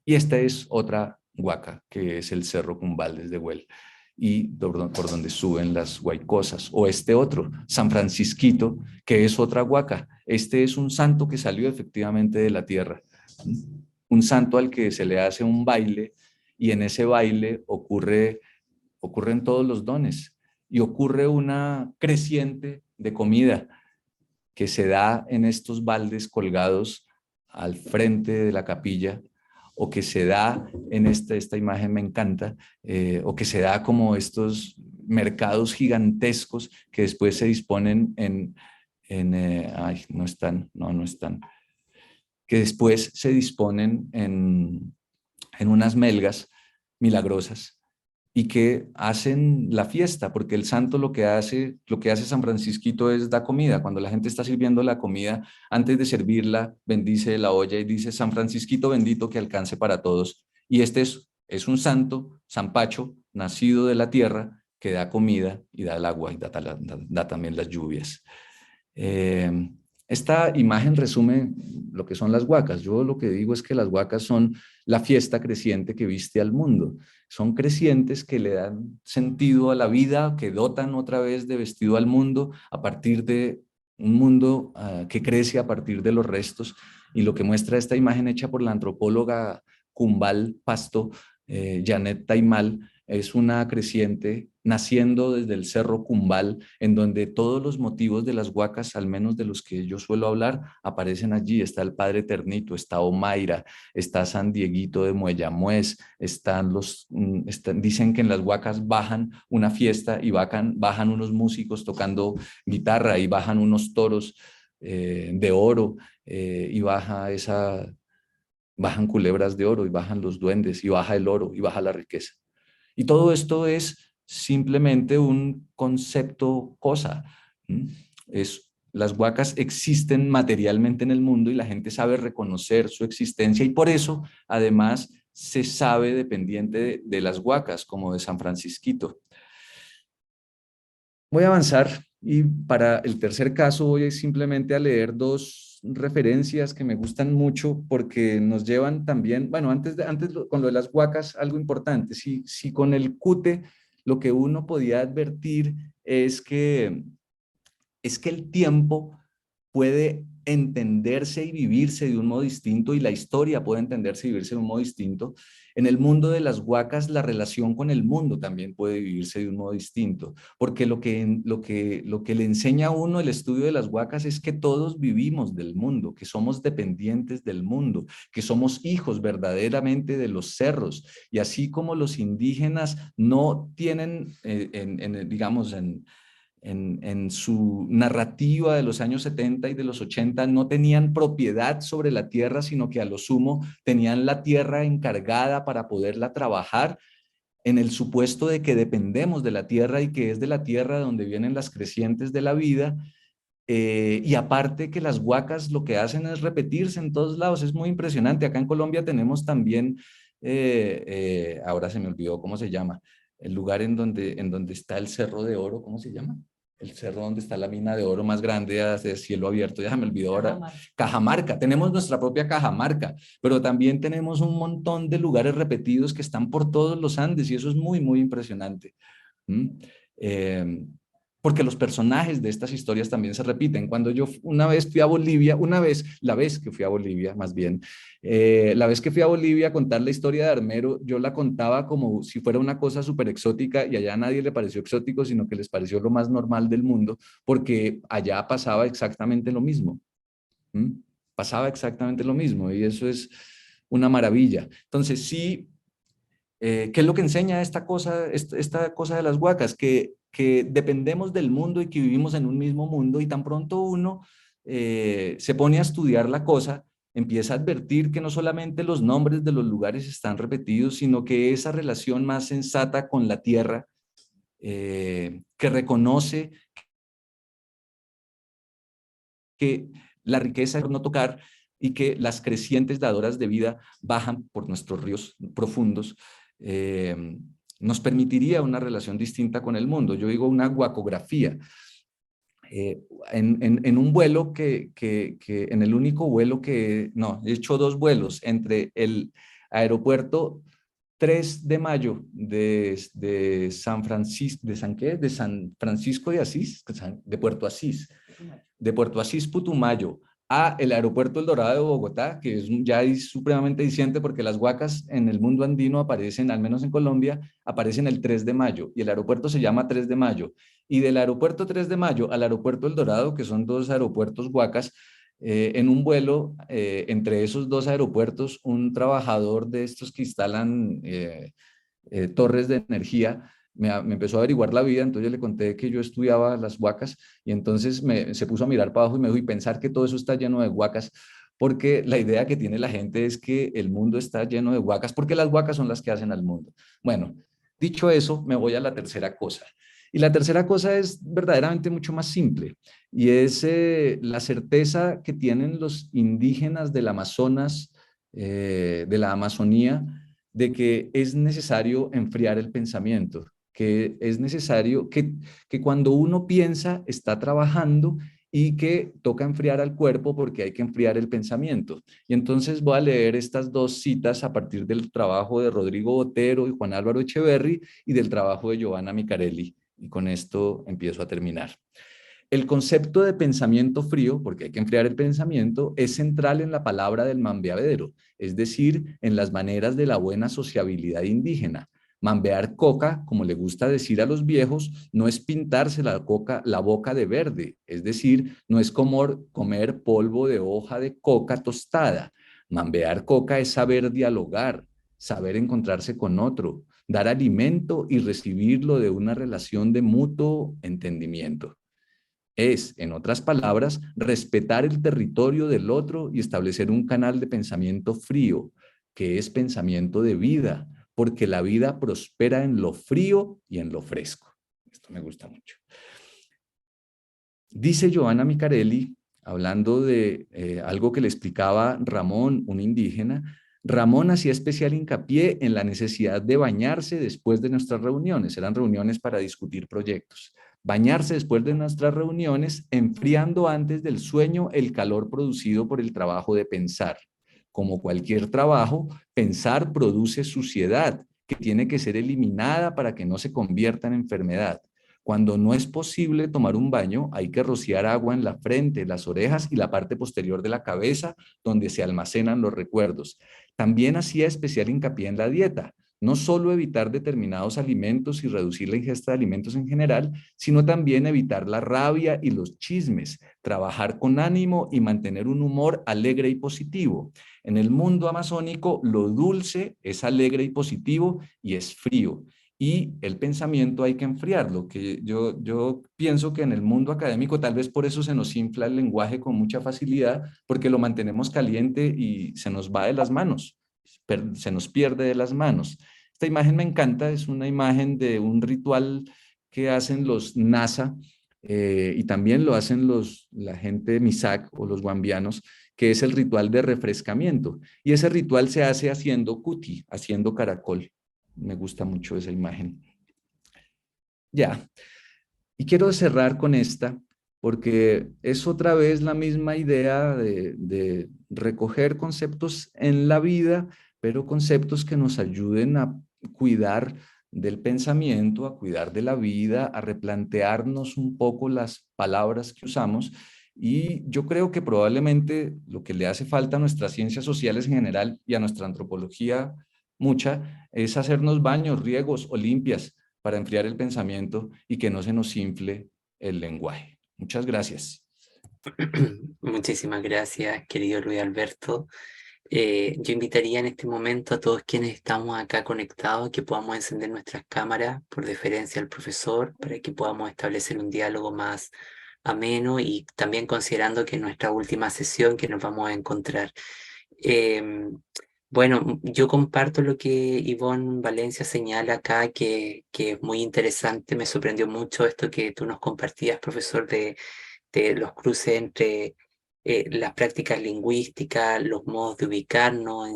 Y esta es otra huaca, que es el Cerro Cumbal desde Huel. y por donde suben las Guaycosas. O este otro, San Francisquito, que es otra huaca. Este es un santo que salió efectivamente de la tierra, un santo al que se le hace un baile y en ese baile ocurren todos los dones y ocurre una creciente de comida que se da en estos baldes colgados al frente de la capilla, o que se da en esta imagen me encanta, o que se da como estos mercados gigantescos que después se disponen ay, no están, que después se disponen en unas melgas milagrosas y que hacen la fiesta, porque el santo lo que hace San Francisquito es da comida. Cuando la gente está sirviendo la comida, antes de servirla, bendice la olla y dice, San Francisquito bendito que alcance para todos. Y este es un santo, San Pacho, nacido de la tierra, que da comida y da el agua y da también las lluvias. Eh, Esta imagen resume lo que son las huacas. Yo lo que digo es que las huacas son la fiesta creciente que viste al mundo. Son crecientes que le dan sentido a la vida, que dotan otra vez de vestido al mundo a partir de un mundo que crece a partir de los restos. Y lo que muestra esta imagen hecha por la antropóloga Cumbal Pasto, Janet Taimal, es una creciente naciendo desde el Cerro Cumbal, en donde todos los motivos de las huacas, al menos de los que yo suelo hablar, aparecen allí. Está el Padre Eternito, está Omaira, está San Dieguito de Muellamuez, dicen que en las huacas bajan una fiesta y bajan unos músicos tocando guitarra y bajan unos toros de oro y bajan culebras de oro y bajan los duendes y baja el oro y baja la riqueza. Y todo esto es simplemente un concepto cosa. Las huacas existen materialmente en el mundo y la gente sabe reconocer su existencia y por eso, además, se sabe dependiente de las huacas, como de San Francisquito. Voy a avanzar y para el tercer caso voy simplemente a leer dos referencias que me gustan mucho porque nos llevan también, bueno, con lo de las huacas, algo importante, si con el cute lo que uno podía advertir es que el tiempo puede entenderse y vivirse de un modo distinto y la historia puede entenderse y vivirse de un modo distinto. En el mundo de las huacas, la relación con el mundo también puede vivirse de un modo distinto, porque lo que le enseña a uno el estudio de las huacas es que todos vivimos del mundo, que somos dependientes del mundo, que somos hijos verdaderamente de los cerros, y así como los indígenas no tienen, digamos, en su narrativa de los años 70 y de los 80 no tenían propiedad sobre la tierra, sino que a lo sumo tenían la tierra encargada para poderla trabajar en el supuesto de que dependemos de la tierra y que es de la tierra donde vienen las crecientes de la vida. Y aparte que las huacas lo que hacen es repetirse en todos lados, es muy impresionante. Acá en Colombia tenemos también, ahora se me olvidó cómo se llama, el lugar en donde está el Cerro de Oro, ¿cómo se llama? El cerro donde está la mina de oro más grande de cielo abierto, ya se me olvidó ahora. Cajamarca, tenemos nuestra propia Cajamarca, pero también tenemos un montón de lugares repetidos que están por todos los Andes y eso es muy, muy impresionante. ¿Mm? Eh, Porque los personajes de estas historias también se repiten. Cuando yo una vez fui a Bolivia, la vez que fui a Bolivia, más bien, la vez que fui a Bolivia a contar la historia de Armero, yo la contaba como si fuera una cosa súper exótica y allá a nadie le pareció exótico, sino que les pareció lo más normal del mundo, porque allá pasaba exactamente lo mismo. ¿Mm? Pasaba exactamente lo mismo y eso es una maravilla. Entonces, sí, ¿qué es lo que enseña esta cosa de las huacas? Que dependemos del mundo y que vivimos en un mismo mundo y tan pronto uno se pone a estudiar la cosa, empieza a advertir que no solamente los nombres de los lugares están repetidos, sino que esa relación más sensata con la tierra, que reconoce que la riqueza es no tocar y que las crecientes dadoras de vida bajan por nuestros ríos profundos, eh, nos permitiría una relación distinta con el mundo. Yo digo una guacografía. En un vuelo en el único vuelo no, he hecho dos vuelos entre el aeropuerto 3 de mayo de San Francisco, ¿de San qué? De San Francisco de Asís, de Puerto Asís, de Puerto Asís, Putumayo, a el aeropuerto El Dorado de Bogotá, que es ya es supremamente diciente porque las huacas en el mundo andino aparecen, al menos en Colombia, aparecen el 3 de mayo y el aeropuerto se llama 3 de mayo. Y del aeropuerto 3 de mayo al aeropuerto El Dorado, que son 2 aeropuertos huacas, en un vuelo entre esos 2 aeropuertos, un trabajador de estos que instalan torres de energía me empezó a averiguar la vida, entonces yo le conté que yo estudiaba las huacas y entonces se puso a mirar para abajo y me dijo, y pensar que todo eso está lleno de huacas, porque la idea que tiene la gente es que el mundo está lleno de huacas, porque las huacas son las que hacen al mundo. Bueno, dicho eso, me voy a la tercera cosa. Y la tercera cosa es verdaderamente mucho más simple y es la certeza que tienen los indígenas del Amazonas, de la Amazonía, de que es necesario enfriar el pensamiento, que es necesario que cuando uno piensa está trabajando y que toca enfriar al cuerpo porque hay que enfriar el pensamiento. Y entonces voy a leer estas 2 citas a partir del trabajo de Rodrigo Botero y Juan Álvaro Echeverry y del trabajo de Giovanna Micarelli. Y con esto empiezo a terminar. El concepto de pensamiento frío, porque hay que enfriar el pensamiento, es central en la palabra del mambeadero, es decir, en las maneras de la buena sociabilidad indígena. Mambear coca, como le gusta decir a los viejos, no es pintarse la boca de verde, es decir, no es comer polvo de hoja de coca tostada. Mambear coca es saber dialogar, saber encontrarse con otro, dar alimento y recibirlo de una relación de mutuo entendimiento. Es, en otras palabras, respetar el territorio del otro y establecer un canal de pensamiento frío, que es pensamiento de vida, porque la vida prospera en lo frío y en lo fresco. Esto me gusta mucho. Dice Giovanna Micarelli, hablando de algo que le explicaba Ramón, un indígena, Ramón hacía especial hincapié en la necesidad de bañarse después de nuestras reuniones. Eran reuniones para discutir proyectos. Bañarse después de nuestras reuniones, enfriando antes del sueño el calor producido por el trabajo de pensar. Como cualquier trabajo, pensar produce suciedad que tiene que ser eliminada para que no se convierta en enfermedad. Cuando no es posible tomar un baño, hay que rociar agua en la frente, las orejas y la parte posterior de la cabeza, donde se almacenan los recuerdos. También hacía especial hincapié en la dieta, no solo evitar determinados alimentos y reducir la ingesta de alimentos en general, sino también evitar la rabia y los chismes, trabajar con ánimo y mantener un humor alegre y positivo. En el mundo amazónico, lo dulce es alegre y positivo y es frío. Y el pensamiento hay que enfriarlo, que yo pienso que en el mundo académico tal vez por eso se nos infla el lenguaje con mucha facilidad, porque lo mantenemos caliente y se nos va de las manos, se nos pierde de las manos. Esta imagen me encanta, es una imagen de un ritual que hacen los NASA y también lo hacen la gente de Misak o los guambianos, que es el ritual de refrescamiento. Y ese ritual se hace haciendo cuti, haciendo caracol. Me gusta mucho esa imagen. Ya, y quiero cerrar con esta, porque es otra vez la misma idea de recoger conceptos en la vida, pero conceptos que nos ayuden a cuidar del pensamiento, a cuidar de la vida, a replantearnos un poco las palabras que usamos. Y yo creo que probablemente lo que le hace falta a nuestras ciencias sociales en general y a nuestra antropología mucha es hacernos baños, riegos o limpias para enfriar el pensamiento y que no se nos infle el lenguaje. Muchas gracias. Muchísimas gracias, querido Luis Alberto. Yo invitaría en este momento a todos quienes estamos acá conectados que podamos encender nuestras cámaras por deferencia al profesor para que podamos establecer un diálogo más ameno y también considerando que es nuestra última sesión que nos vamos a encontrar. Bueno, yo comparto lo que Ivonne Valencia señala acá, que es muy interesante. Me sorprendió mucho esto que tú nos compartías, profesor, de los cruces entre las prácticas lingüísticas, los modos de ubicarnos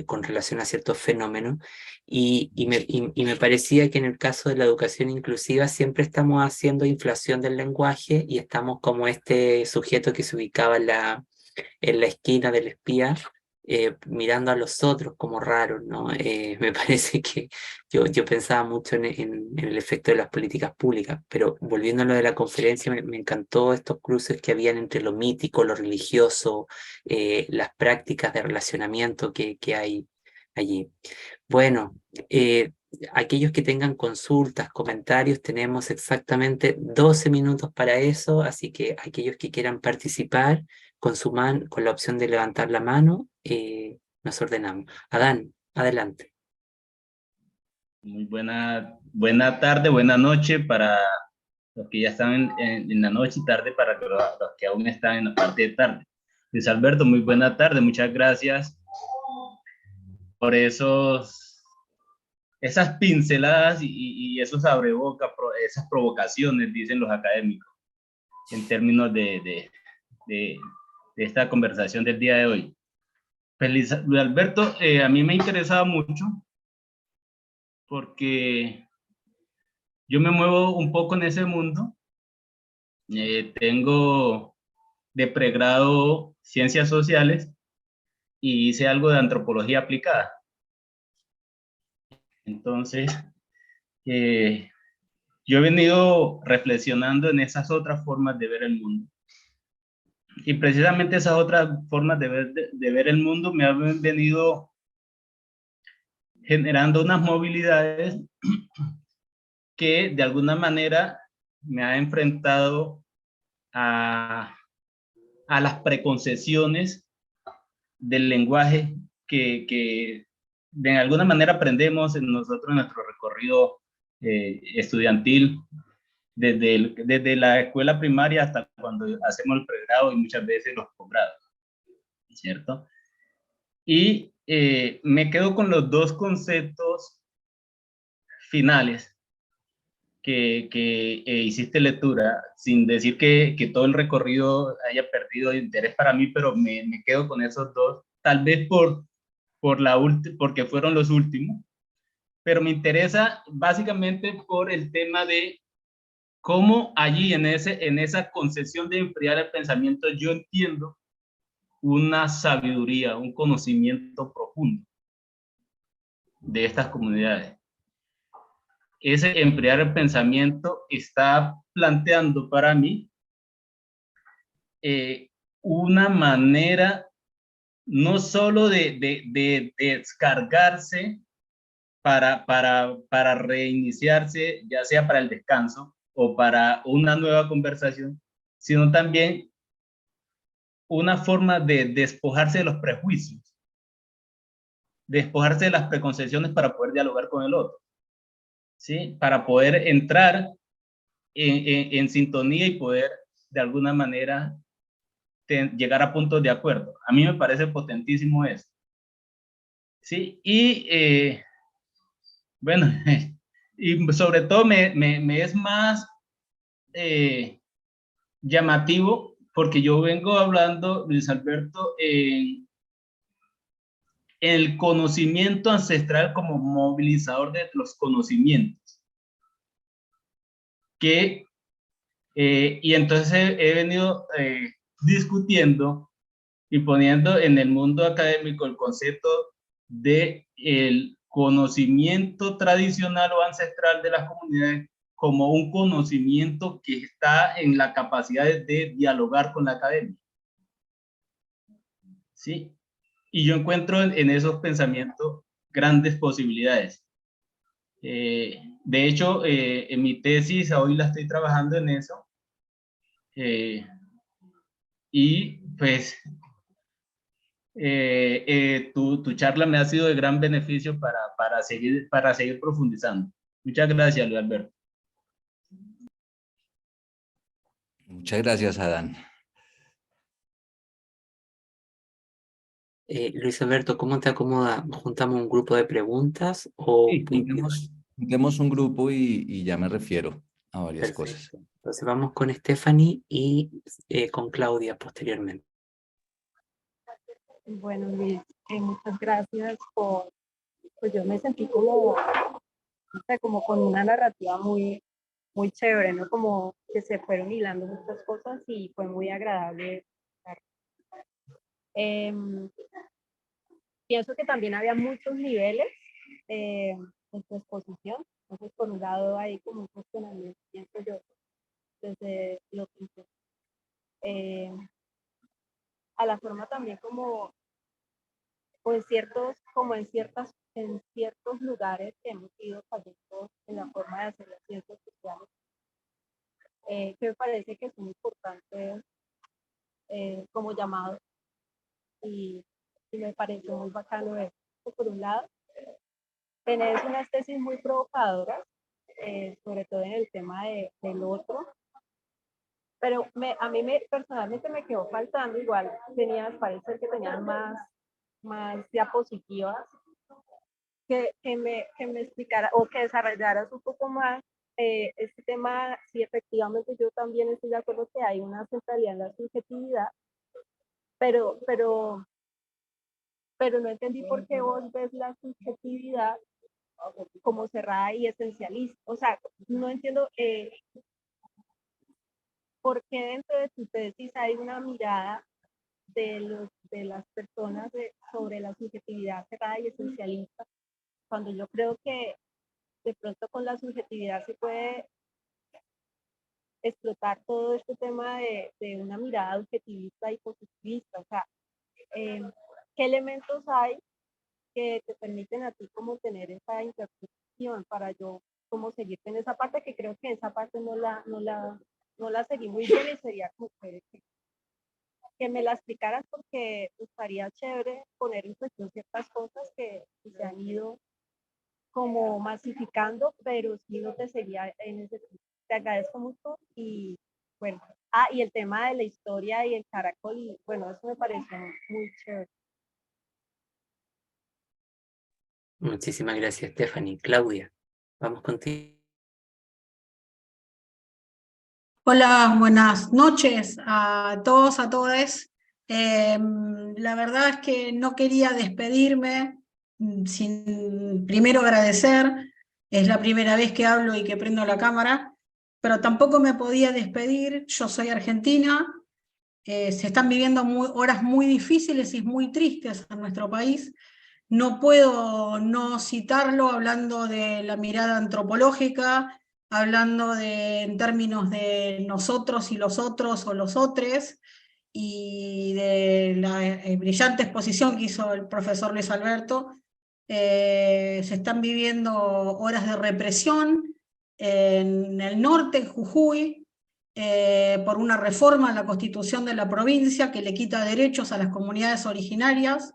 con relación a ciertos fenómenos. Y me parecía que en el caso de la educación inclusiva siempre estamos haciendo inflación del lenguaje y estamos como este sujeto que se ubicaba en la esquina del espía mirando a los otros como raros, ¿no? Me parece que yo pensaba mucho en el efecto de las políticas públicas, pero volviendo a lo de la conferencia, me encantó estos cruces que habían entre lo mítico, lo religioso, las prácticas de relacionamiento que hay allí. Bueno, aquellos que tengan consultas, comentarios, tenemos exactamente 12 minutos para eso, así que aquellos que quieran participar con la opción de levantar la mano, nos ordenamos. Adán, adelante. Muy buena tarde, buena noche para los que ya están en la noche y tarde para los que aún están en la parte de tarde. Luis Alberto, muy buena tarde, muchas gracias por esas pinceladas y esos abreboca, esas provocaciones, dicen los académicos, en términos de, de esta conversación del día de hoy. Pues Luis Alberto, a mí me interesaba mucho porque yo me muevo un poco en ese mundo. Tengo de pregrado Ciencias Sociales y hice algo de antropología aplicada. Entonces, yo he venido reflexionando en esas otras formas de ver el mundo. Y precisamente esas otras formas de ver el mundo me han venido generando unas movilidades que de alguna manera me ha enfrentado a las preconcesiones del lenguaje que de alguna manera aprendemos en nosotros en nuestro recorrido estudiantil, desde la escuela primaria hasta cuando hacemos el pregrado y muchas veces los posgrados, ¿cierto? Y me quedo con los dos conceptos finales que hiciste lectura, sin decir que todo el recorrido haya perdido interés para mí, pero me quedo con esos dos, tal vez porque fueron los últimos, pero me interesa básicamente por el tema de cómo allí en esa concepción de enfriar el pensamiento yo entiendo una sabiduría, un conocimiento profundo de estas comunidades. Ese enfriar el pensamiento está planteando para mí una manera no solo de descargarse para reiniciarse, ya sea para el descanso o para una nueva conversación, sino también una forma de despojarse de los prejuicios, despojarse de las preconcepciones para poder dialogar con el otro, ¿sí? Para poder entrar en sintonía y poder de alguna manera llegar a puntos de acuerdo. A mí me parece potentísimo eso. ¿Sí? Y bueno, y sobre todo me es más llamativo porque yo vengo hablando, Luis Alberto, en el conocimiento ancestral como movilizador de los conocimientos. Y entonces he venido discutiendo y poniendo en el mundo académico el concepto de el conocimiento tradicional o ancestral de las comunidades como un conocimiento que está en la capacidad de dialogar con la academia. ¿Sí? Y yo encuentro en esos pensamientos grandes posibilidades. De hecho, en mi tesis hoy la estoy trabajando en eso. Y pues tu charla me ha sido de gran beneficio para seguir profundizando. Muchas gracias, Luis Alberto. Muchas gracias, Adán. Luis Alberto, ¿cómo te acomoda? ¿Juntamos un grupo de preguntas o Sí, Juntemos un grupo y ya me refiero a varias cosas. perfecto? Entonces vamos con Stephanie y con Claudia posteriormente. Bueno, Luis, muchas gracias pues yo me sentí como, no sé, como con una narrativa muy chévere, ¿no? Como que se fueron hilando muchas cosas y fue muy agradable. Em, pienso que también había muchos niveles en su exposición. Entonces, por un lado, hay como un cuestionamiento, pienso yo, desde lo que a la forma también como, o en ciertos, como en ciertos lugares que hemos ido cayendo en la forma de hacer las ciencias sociales, que me parece que son importantes como llamados, y me parece muy bacano eso. Por un lado, tenés unas tesis muy provocadoras, sobre todo en el tema del otro, pero a mí personalmente me quedó faltando, igual parece que tenían más diapositivas, que me explicara o que desarrollaras un poco más este tema. Si efectivamente yo también estoy de acuerdo que hay una centralidad en la subjetividad, pero no entendí por qué vos ves la subjetividad como cerrada y esencialista. O sea, no entiendo por qué dentro de tu tesis hay una mirada de las personas sobre la subjetividad cerrada y esencialista, cuando yo creo que de pronto con la subjetividad se puede explotar todo este tema de una mirada objetivista y positivista. O sea, ¿qué elementos hay que te permiten a ti como tener esa interpretación para yo como seguirte en esa parte, que creo que esa parte no la seguí muy bien, y sería como que me la explicaras, porque estaría chévere poner en cuestión ciertas cosas que se han ido como masificando, pero sí no te seguía en ese punto. Te agradezco mucho. Y bueno, y el tema de la historia y el caracol, y bueno, eso me pareció muy chévere. Muchísimas gracias, Stephanie. Claudia, vamos contigo. Hola, buenas noches a todos, a todas. La verdad es que no quería despedirme sin primero agradecer. Es la primera vez que hablo y que prendo la cámara, pero tampoco me podía despedir. Yo soy argentina. Se están viviendo horas muy difíciles y muy tristes en nuestro país. No puedo no citarlo hablando de la mirada antropológica, hablando en términos de nosotros y los otros o los otros, y de la brillante exposición que hizo el profesor Luis Alberto. Se están viviendo horas de represión en el norte, en Jujuy, por una reforma a la constitución de la provincia que le quita derechos a las comunidades originarias.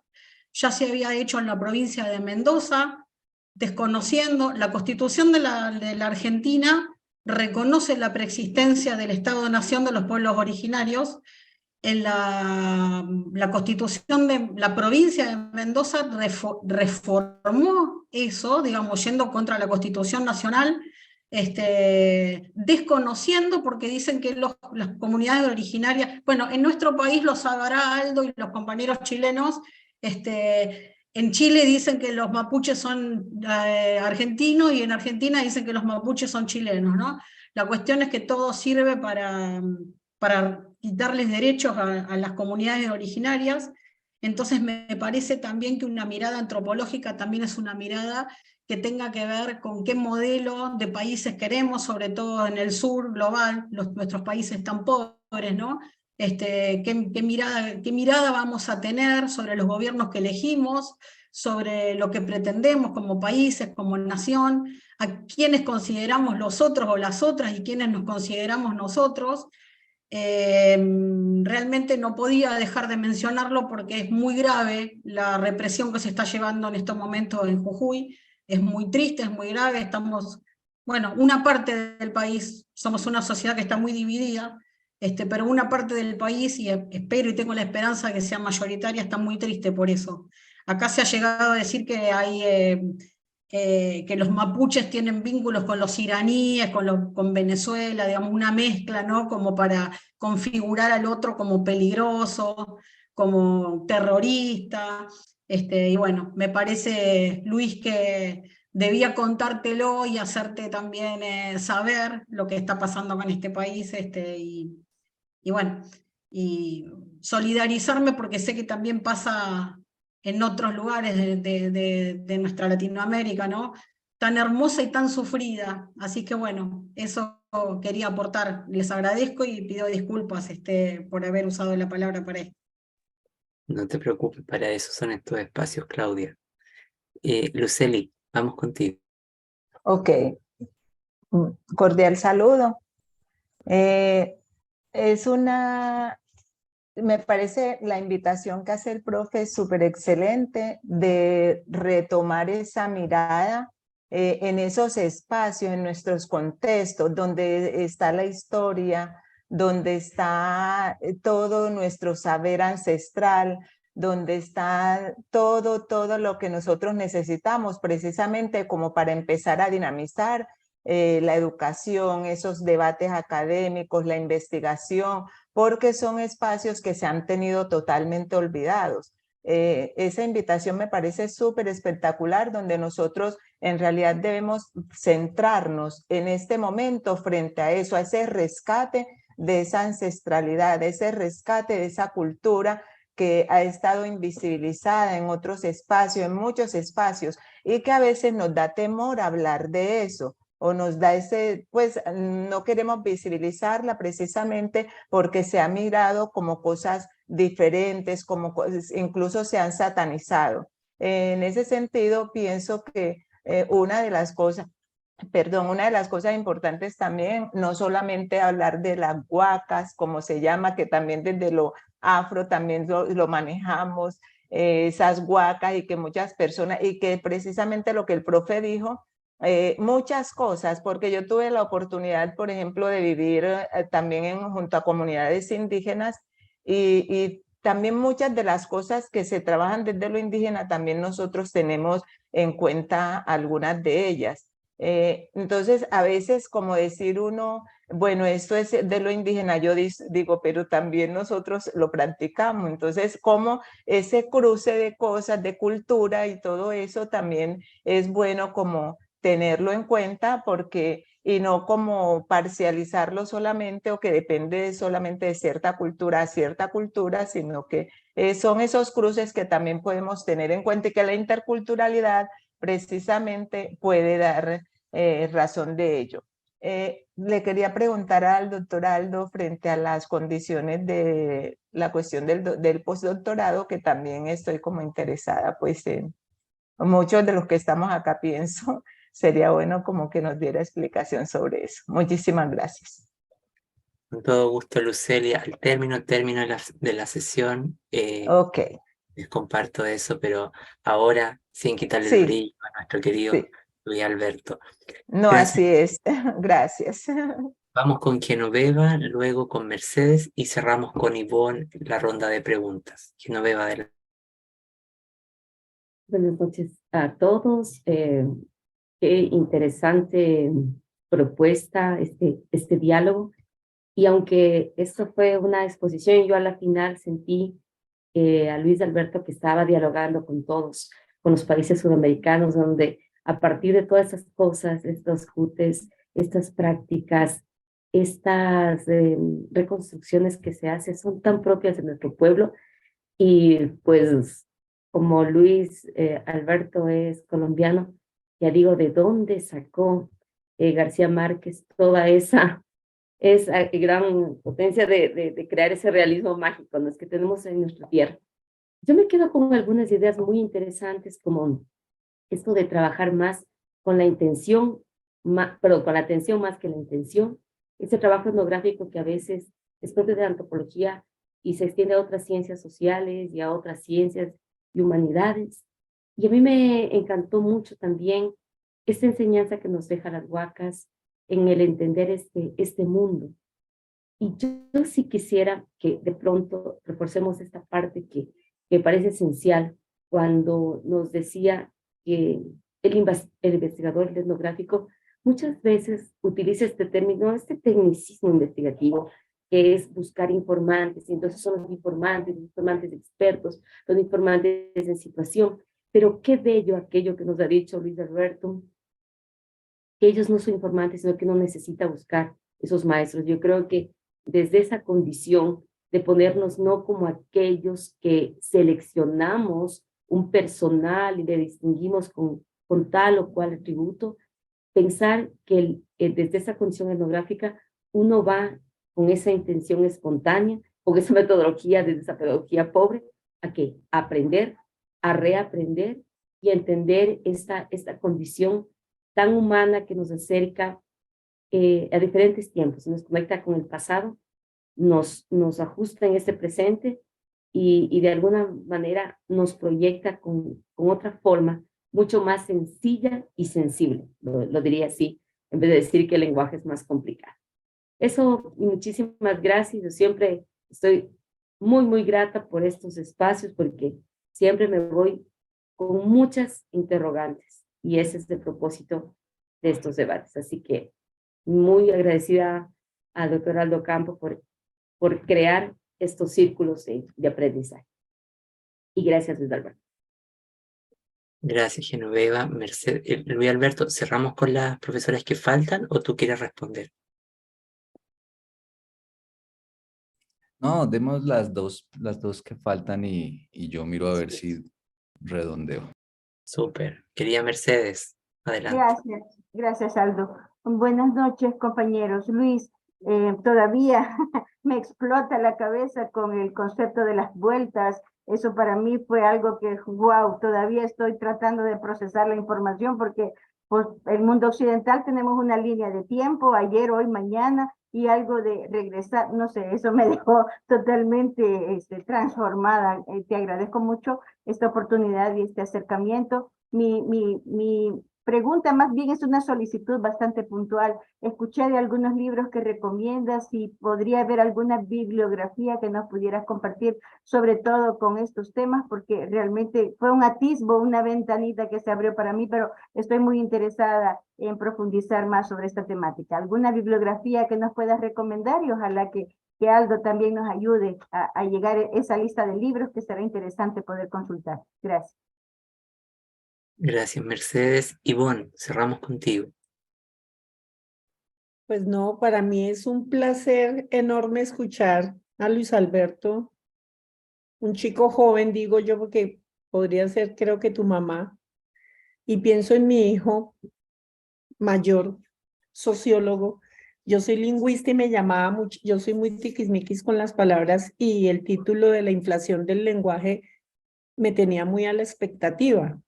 Ya se había hecho en la provincia de Mendoza, desconociendo la constitución de la Argentina, reconoce la preexistencia del Estado-Nación de los pueblos originarios. En la constitución de la provincia de Mendoza reformó eso, digamos, yendo contra la Constitución Nacional, desconociendo, porque dicen que las comunidades originarias, bueno, en nuestro país lo sabrá Aldo y los compañeros chilenos, en Chile dicen que los mapuches son argentinos, y en Argentina dicen que los mapuches son chilenos, ¿no? La cuestión es que todo sirve para quitarles derechos a las comunidades originarias. Entonces me parece también que una mirada antropológica también es una mirada que tenga que ver con qué modelo de países queremos, sobre todo en el sur global, nuestros países tan pobres, ¿no? ¿Qué mirada vamos a tener sobre los gobiernos que elegimos, sobre lo que pretendemos como países, como nación, a quienes consideramos los otros o las otras y quienes nos consideramos nosotros. Realmente no podía dejar de mencionarlo porque es muy grave la represión que se está llevando en estos momentos en Jujuy. Es muy triste, es muy grave. Estamos, bueno, una parte del país, somos una sociedad que está muy dividida, pero una parte del país, y espero y tengo la esperanza que sea mayoritaria, está muy triste por eso. Acá se ha llegado a decir que hay que los mapuches tienen vínculos con los iraníes, con Venezuela, digamos, una mezcla, ¿no? Como para configurar al otro como peligroso, como terrorista. Y bueno, me parece, Luis, que debía contártelo y hacerte también saber lo que está pasando con este país, y bueno, y solidarizarme porque sé que también pasa en otros lugares de nuestra Latinoamérica, ¿no? Tan hermosa y tan sufrida. Así que bueno, eso quería aportar. Les agradezco y pido disculpas por haber usado la palabra para esto. No te preocupes, para eso son estos espacios, Claudia. Luceli, vamos contigo. Ok, cordial saludo. Me parece la invitación que hace el profe súper excelente de retomar esa mirada en esos espacios, en nuestros contextos, donde está la historia, donde está todo nuestro saber ancestral, donde está todo lo que nosotros necesitamos precisamente como para empezar a dinamizar la educación, esos debates académicos, la investigación, porque son espacios que se han tenido totalmente olvidados. Esa invitación me parece súper espectacular, donde nosotros en realidad debemos centrarnos en este momento frente a eso, a ese rescate de esa ancestralidad, ese rescate de esa cultura que ha estado invisibilizada en otros espacios, en muchos espacios, y que a veces nos da temor hablar de eso, o nos da pues no queremos visibilizarla precisamente porque se ha mirado como cosas diferentes, como incluso se han satanizado. En ese sentido, pienso que una de las cosas importantes también, no solamente hablar de las huacas, como se llama, que también desde lo afro también lo manejamos, esas huacas, y que muchas personas, y que precisamente lo que el profe dijo, muchas cosas, porque yo tuve la oportunidad, por ejemplo, de vivir también junto a comunidades indígenas, y también muchas de las cosas que se trabajan desde lo indígena, también nosotros tenemos en cuenta algunas de ellas. Entonces, a veces como decir uno, bueno, esto es de lo indígena, yo digo, pero también nosotros lo practicamos. Entonces, como ese cruce de cosas, de cultura y todo eso también es bueno como tenerlo en cuenta, porque y no como parcializarlo solamente, o que depende solamente de cierta cultura a cierta cultura, sino que son esos cruces que también podemos tener en cuenta, y que la interculturalidad precisamente puede dar razón de ello. Le quería preguntar al doctor Aldo frente a las condiciones de la cuestión del postdoctorado, que también estoy como interesada, pues en muchos de los que estamos acá, pienso, sería bueno como que nos diera explicación sobre eso. Muchísimas gracias. Con todo gusto, Lucelia. Al término de la sesión, Ok, les comparto eso, pero ahora, sin quitarle el sí, brillo a nuestro querido sí. Luis Alberto. No, Gracias. así es. Gracias. Vamos con Genoveva, luego con Mercedes y cerramos con Ivonne la ronda de preguntas. Genoveva, adelante. Buenas noches a todos. Qué interesante propuesta este diálogo. Y aunque esto fue una exposición, yo a la final sentí a Luis Alberto que estaba dialogando con todos, con los países sudamericanos, donde a partir de todas esas cosas, estos JUTES, estas prácticas, estas reconstrucciones que se hacen son tan propias de nuestro pueblo. Y pues como Luis Alberto es colombiano, ya digo, ¿de dónde sacó García Márquez toda esa gran potencia de crear ese realismo mágico, ¿no?, es que tenemos en nuestra tierra? Yo me quedo con algunas ideas muy interesantes, como esto de trabajar más con la intención, perdón, con la atención más que la intención, ese trabajo etnográfico que a veces es propio de la antropología y se extiende a otras ciencias sociales y a otras ciencias y humanidades. Y a mí me encantó mucho también esta enseñanza que nos deja las huacas en el entender este mundo. Y yo sí quisiera que de pronto reforcemos esta parte que parece esencial, cuando nos decía que el investigador, el etnográfico, muchas veces utiliza este término, este tecnicismo investigativo, que es buscar informantes, y entonces son los informantes expertos, los informantes en situación. Pero qué bello aquello que nos ha dicho Luis Alberto, que ellos no son informantes, sino que uno necesita buscar esos maestros. Yo creo que desde esa condición de ponernos no como aquellos que seleccionamos un personal y le distinguimos con tal o cual atributo, pensar que desde esa condición etnográfica uno va con esa intención espontánea, con esa metodología, desde esa pedagogía pobre, ¿a qué? A aprender, a reaprender y a entender esta condición tan humana que nos acerca a diferentes tiempos, nos conecta con el pasado, nos ajusta en este presente y de alguna manera nos proyecta con otra forma mucho más sencilla y sensible, lo diría así, en vez de decir que el lenguaje es más complicado. Eso, y muchísimas gracias. Yo siempre estoy muy, muy grata por estos espacios porque siempre me voy con muchas interrogantes y ese es el propósito de estos debates. Así que muy agradecida al doctor Aldo Campo por crear estos círculos de aprendizaje. Y gracias, Luis Alberto. Gracias, Genoveva. Luis Alberto, ¿cerramos con las profesoras que faltan o tú quieres responder? No, demos las dos que faltan y yo miro a ver si redondeo. Súper. Querida Mercedes, adelante. Gracias Aldo. Buenas noches compañeros. Luis, todavía me explota la cabeza con el concepto de las vueltas. Eso para mí fue algo que, wow, todavía estoy tratando de procesar la información porque pues, el mundo occidental tenemos una línea de tiempo, ayer, hoy, mañana, y algo de regresar, no sé, eso me dejó totalmente transformada. Te agradezco mucho esta oportunidad y este acercamiento. Mi pregunta más bien es una solicitud bastante puntual. Escuché de algunos libros que recomiendas y podría haber alguna bibliografía que nos pudieras compartir, sobre todo con estos temas, porque realmente fue un atisbo, una ventanita que se abrió para mí, pero estoy muy interesada en profundizar más sobre esta temática. ¿Alguna bibliografía que nos puedas recomendar? Y ojalá que Aldo también nos ayude a llegar a esa lista de libros que será interesante poder consultar. Gracias. Gracias, Mercedes. Ivonne, cerramos contigo. Pues no, para mí es un placer enorme escuchar a Luis Alberto, un chico joven, digo yo, porque podría ser, creo que tu mamá, y pienso en mi hijo mayor, sociólogo. Yo soy lingüista y me llamaba mucho, yo soy muy tiquismiquis con las palabras y el título de la inflación del lenguaje me tenía muy a la expectativa.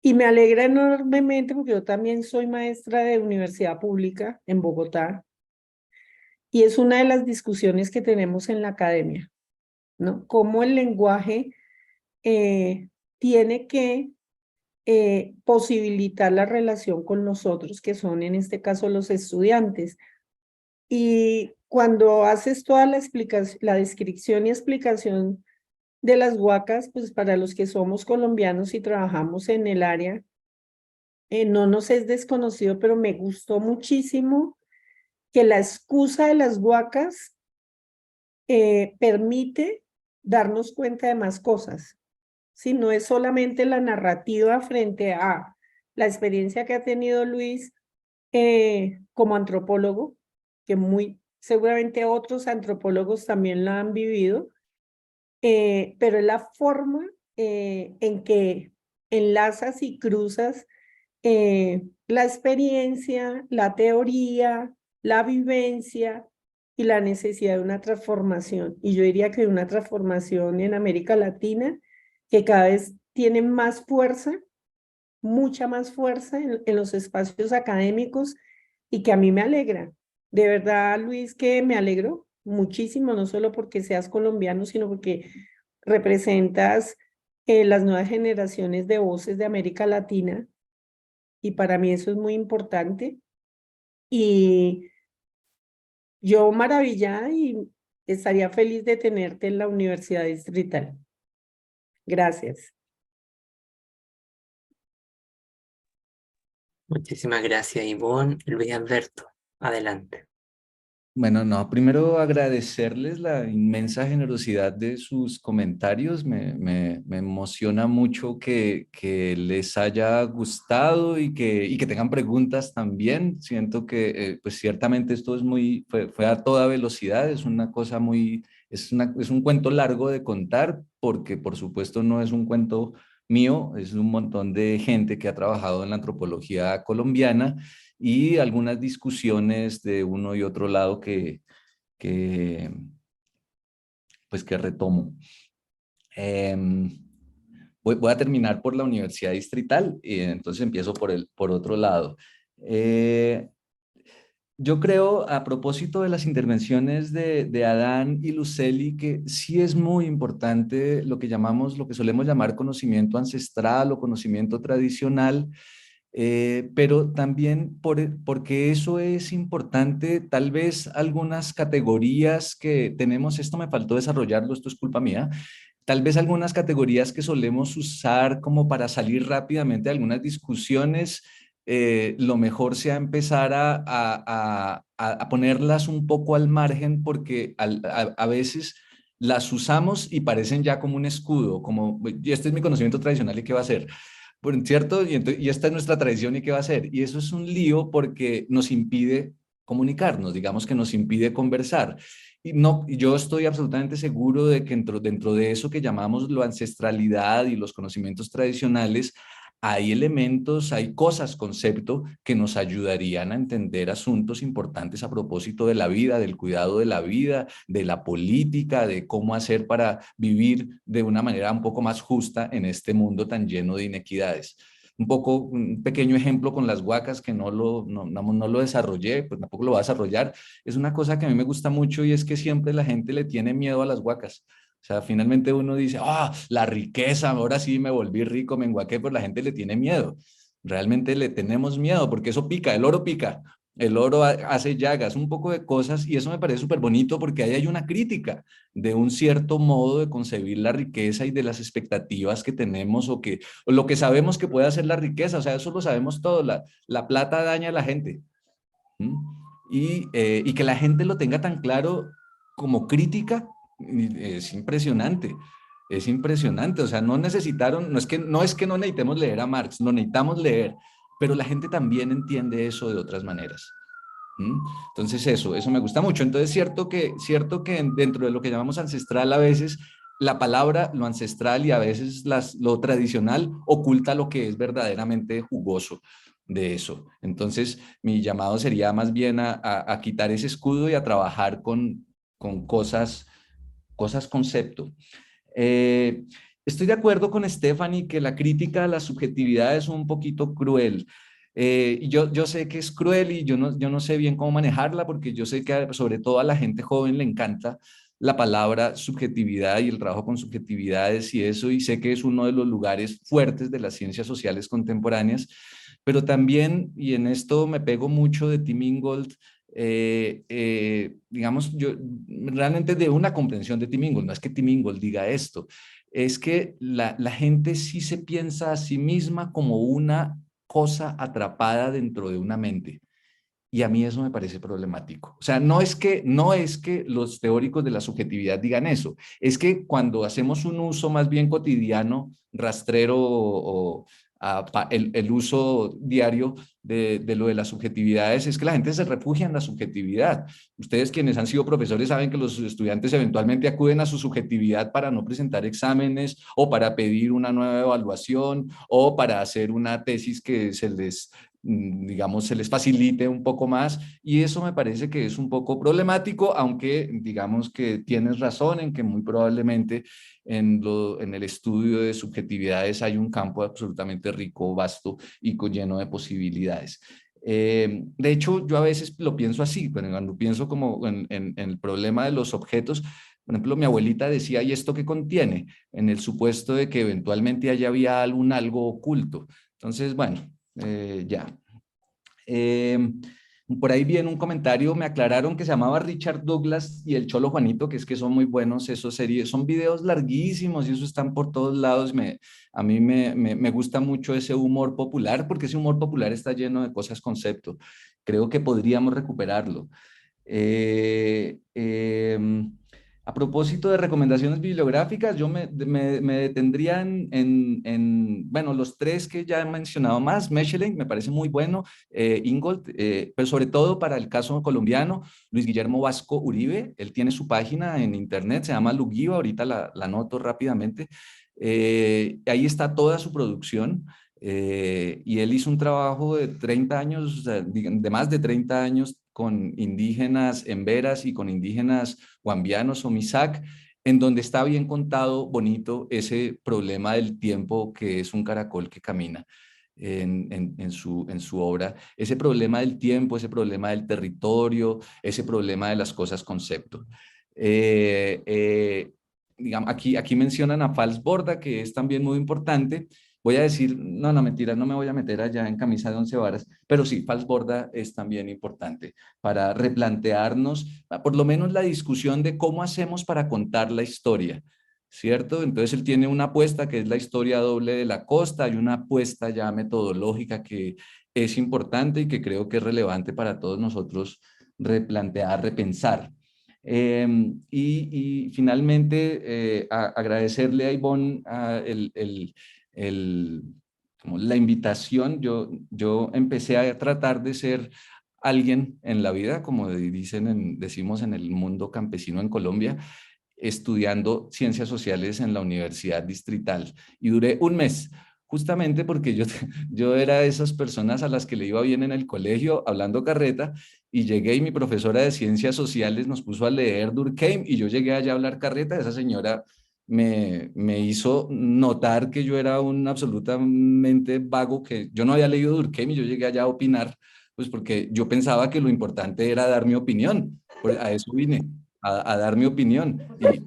Y me alegra enormemente porque yo también soy maestra de universidad pública en Bogotá y es una de las discusiones que tenemos en la academia, ¿no? Cómo el lenguaje tiene que posibilitar la relación con nosotros, que son en este caso los estudiantes. Y cuando haces toda la explicación, la descripción y explicación de las huacas, pues para los que somos colombianos y trabajamos en el área, no nos es desconocido, pero me gustó muchísimo que la excusa de las huacas permite darnos cuenta de más cosas. Si no es solamente la narrativa frente a la experiencia que ha tenido Luis como antropólogo, que muy seguramente otros antropólogos también la han vivido, pero es la forma en que enlazas y cruzas la experiencia, la teoría, la vivencia y la necesidad de una transformación. Y yo diría que una transformación en América Latina que cada vez tiene más fuerza, mucha más fuerza en los espacios académicos y que a mí me alegra. De verdad, Luis, que me alegro muchísimo, no solo porque seas colombiano, sino porque representas las nuevas generaciones de voces de América Latina y para mí eso es muy importante. Y yo maravillada y estaría feliz de tenerte en la Universidad Distrital. Gracias. Muchísimas gracias, Ivonne. Luis Alberto, adelante. Bueno, no, primero agradecerles la inmensa generosidad de sus comentarios. Me emociona mucho que les haya gustado y que tengan preguntas también. Siento que pues ciertamente esto es fue a toda velocidad, es una cosa muy Es un cuento largo de contar porque por supuesto no es un cuento mío, es un montón de gente que ha trabajado en la antropología colombiana y algunas discusiones de uno y otro lado que, pues que retomo. Voy a terminar por la Universidad Distrital y entonces empiezo por otro lado. Yo creo, a propósito de las intervenciones de Adán y Luceli, que sí es muy importante lo que llamamos, lo que solemos llamar conocimiento ancestral o conocimiento tradicional, pero también porque eso es importante, tal vez algunas categorías que tenemos, esto me faltó desarrollarlo, esto es culpa mía, tal vez algunas categorías que solemos usar como para salir rápidamente de algunas discusiones, lo mejor sea empezar a ponerlas un poco al margen porque a veces las usamos y parecen ya como un escudo, como, y este es mi conocimiento tradicional y qué va a ser. Bueno, ¿cierto? Y esta es nuestra tradición y qué va a ser. Y eso es un lío porque nos impide comunicarnos, digamos que nos impide conversar. Y no, yo estoy absolutamente seguro de que dentro de eso que llamamos la ancestralidad y los conocimientos tradicionales, hay elementos, hay cosas, concepto, que nos ayudarían a entender asuntos importantes a propósito de la vida, del cuidado de la vida, de la política, de cómo hacer para vivir de una manera un poco más justa en este mundo tan lleno de inequidades. Un pequeño ejemplo con las huacas que no lo desarrollé, pues tampoco lo voy a desarrollar. Es una cosa que a mí me gusta mucho y es que siempre la gente le tiene miedo a las huacas. O sea, finalmente uno dice, la riqueza, ahora sí me volví rico, me enguaqué, pero la gente le tiene miedo. Realmente le tenemos miedo porque eso pica, el oro pica, el oro hace llagas, un poco de cosas y eso me parece súper bonito porque ahí hay una crítica de un cierto modo de concebir la riqueza y de las expectativas que tenemos o lo que sabemos que puede hacer la riqueza, o sea, eso lo sabemos todo, la plata daña a la gente. ¿Mm? Y que la gente lo tenga tan claro como crítica es impresionante. Es impresionante, o sea, no es que no necesitemos leer a Marx, no necesitamos leer, pero la gente también entiende eso de otras maneras. ¿Mm? Entonces eso me gusta mucho. Entonces cierto que dentro de lo que llamamos ancestral a veces la palabra, lo ancestral y a veces lo tradicional oculta lo que es verdaderamente jugoso de eso. Entonces mi llamado sería más bien a quitar ese escudo y a trabajar con cosas concepto. Eh, Estoy de acuerdo con Stephanie que la crítica a la subjetividad es un poquito cruel. Y yo sé que es cruel y yo no sé bien cómo manejarla porque yo sé que sobre todo a la gente joven le encanta la palabra subjetividad y el trabajo con subjetividades y eso, y sé que es uno de los lugares fuertes de las ciencias sociales contemporáneas, pero también, y en esto me pego mucho de Tim Ingold, digamos, yo realmente de una comprensión de Tim Ingold, no es que Tim Ingold diga esto, es que la gente sí se piensa a sí misma como una cosa atrapada dentro de una mente. Y a mí eso me parece problemático. O sea, no es que los teóricos de la subjetividad digan eso, es que cuando hacemos un uso más bien cotidiano, rastrero o el uso diario de lo de las subjetividades, es que la gente se refugia en la subjetividad. Ustedes quienes han sido profesores saben que los estudiantes eventualmente acuden a su subjetividad para no presentar exámenes o para pedir una nueva evaluación o para hacer una tesis que digamos, se les facilite un poco más y eso me parece que es un poco problemático, aunque digamos que tienes razón en que muy probablemente en el estudio de subjetividades hay un campo absolutamente rico, vasto y lleno de posibilidades. De hecho, yo a veces lo pienso así, pero cuando pienso como en el problema de los objetos, por ejemplo, mi abuelita decía, ¿y esto qué contiene? En el supuesto de que eventualmente había algo oculto. Entonces, bueno, ya. Por ahí vi en un comentario, me aclararon que se llamaba Richard Douglas y el Cholo Juanito, que es que son muy buenos esos series, son videos larguísimos y eso están por todos lados. A mí me gusta mucho ese humor popular porque ese humor popular está lleno de cosas concepto. Creo que podríamos recuperarlo. Eh, eh, A propósito de recomendaciones bibliográficas, yo me detendría bueno, los tres que ya he mencionado más. Mechelen me parece muy bueno, Ingold, pero sobre todo para el caso colombiano, Luis Guillermo Vasco Uribe, él tiene su página en internet, se llama Lugiva, ahorita la anoto rápidamente. Ahí está toda su producción. Y él hizo un trabajo de 30 años, de más de 30 años con indígenas emberas y con indígenas guambianos o Misak, en donde está bien contado, bonito, ese problema del tiempo que es un caracol que camina en su obra, ese problema del tiempo, ese problema del territorio, ese problema de las cosas concepto. Digamos, aquí mencionan a Fals Borda, que es también muy importante. Voy a decir, no, mentira, no me voy a meter allá en camisa de 11 varas, pero sí, Fals Borda es también importante para replantearnos, por lo menos la discusión de cómo hacemos para contar la historia, ¿cierto? Entonces él tiene una apuesta que es la historia doble de la costa y una apuesta ya metodológica que es importante y que creo que es relevante para todos nosotros replantear, repensar. Y finalmente, agradecerle a Ivonne como la invitación. Yo empecé a tratar de ser alguien en la vida, como decimos en el mundo campesino en Colombia, estudiando ciencias sociales en la Universidad Distrital. Y duré un mes, justamente porque yo era de esas personas a las que le iba bien en el colegio hablando carreta, y llegué y mi profesora de ciencias sociales nos puso a leer Durkheim y yo llegué allá a hablar carreta. Esa señora me hizo notar que yo era un absolutamente vago, que yo no había leído Durkheim y yo llegué allá a opinar, pues porque yo pensaba que lo importante era dar mi opinión. A eso vine, a dar mi opinión. Y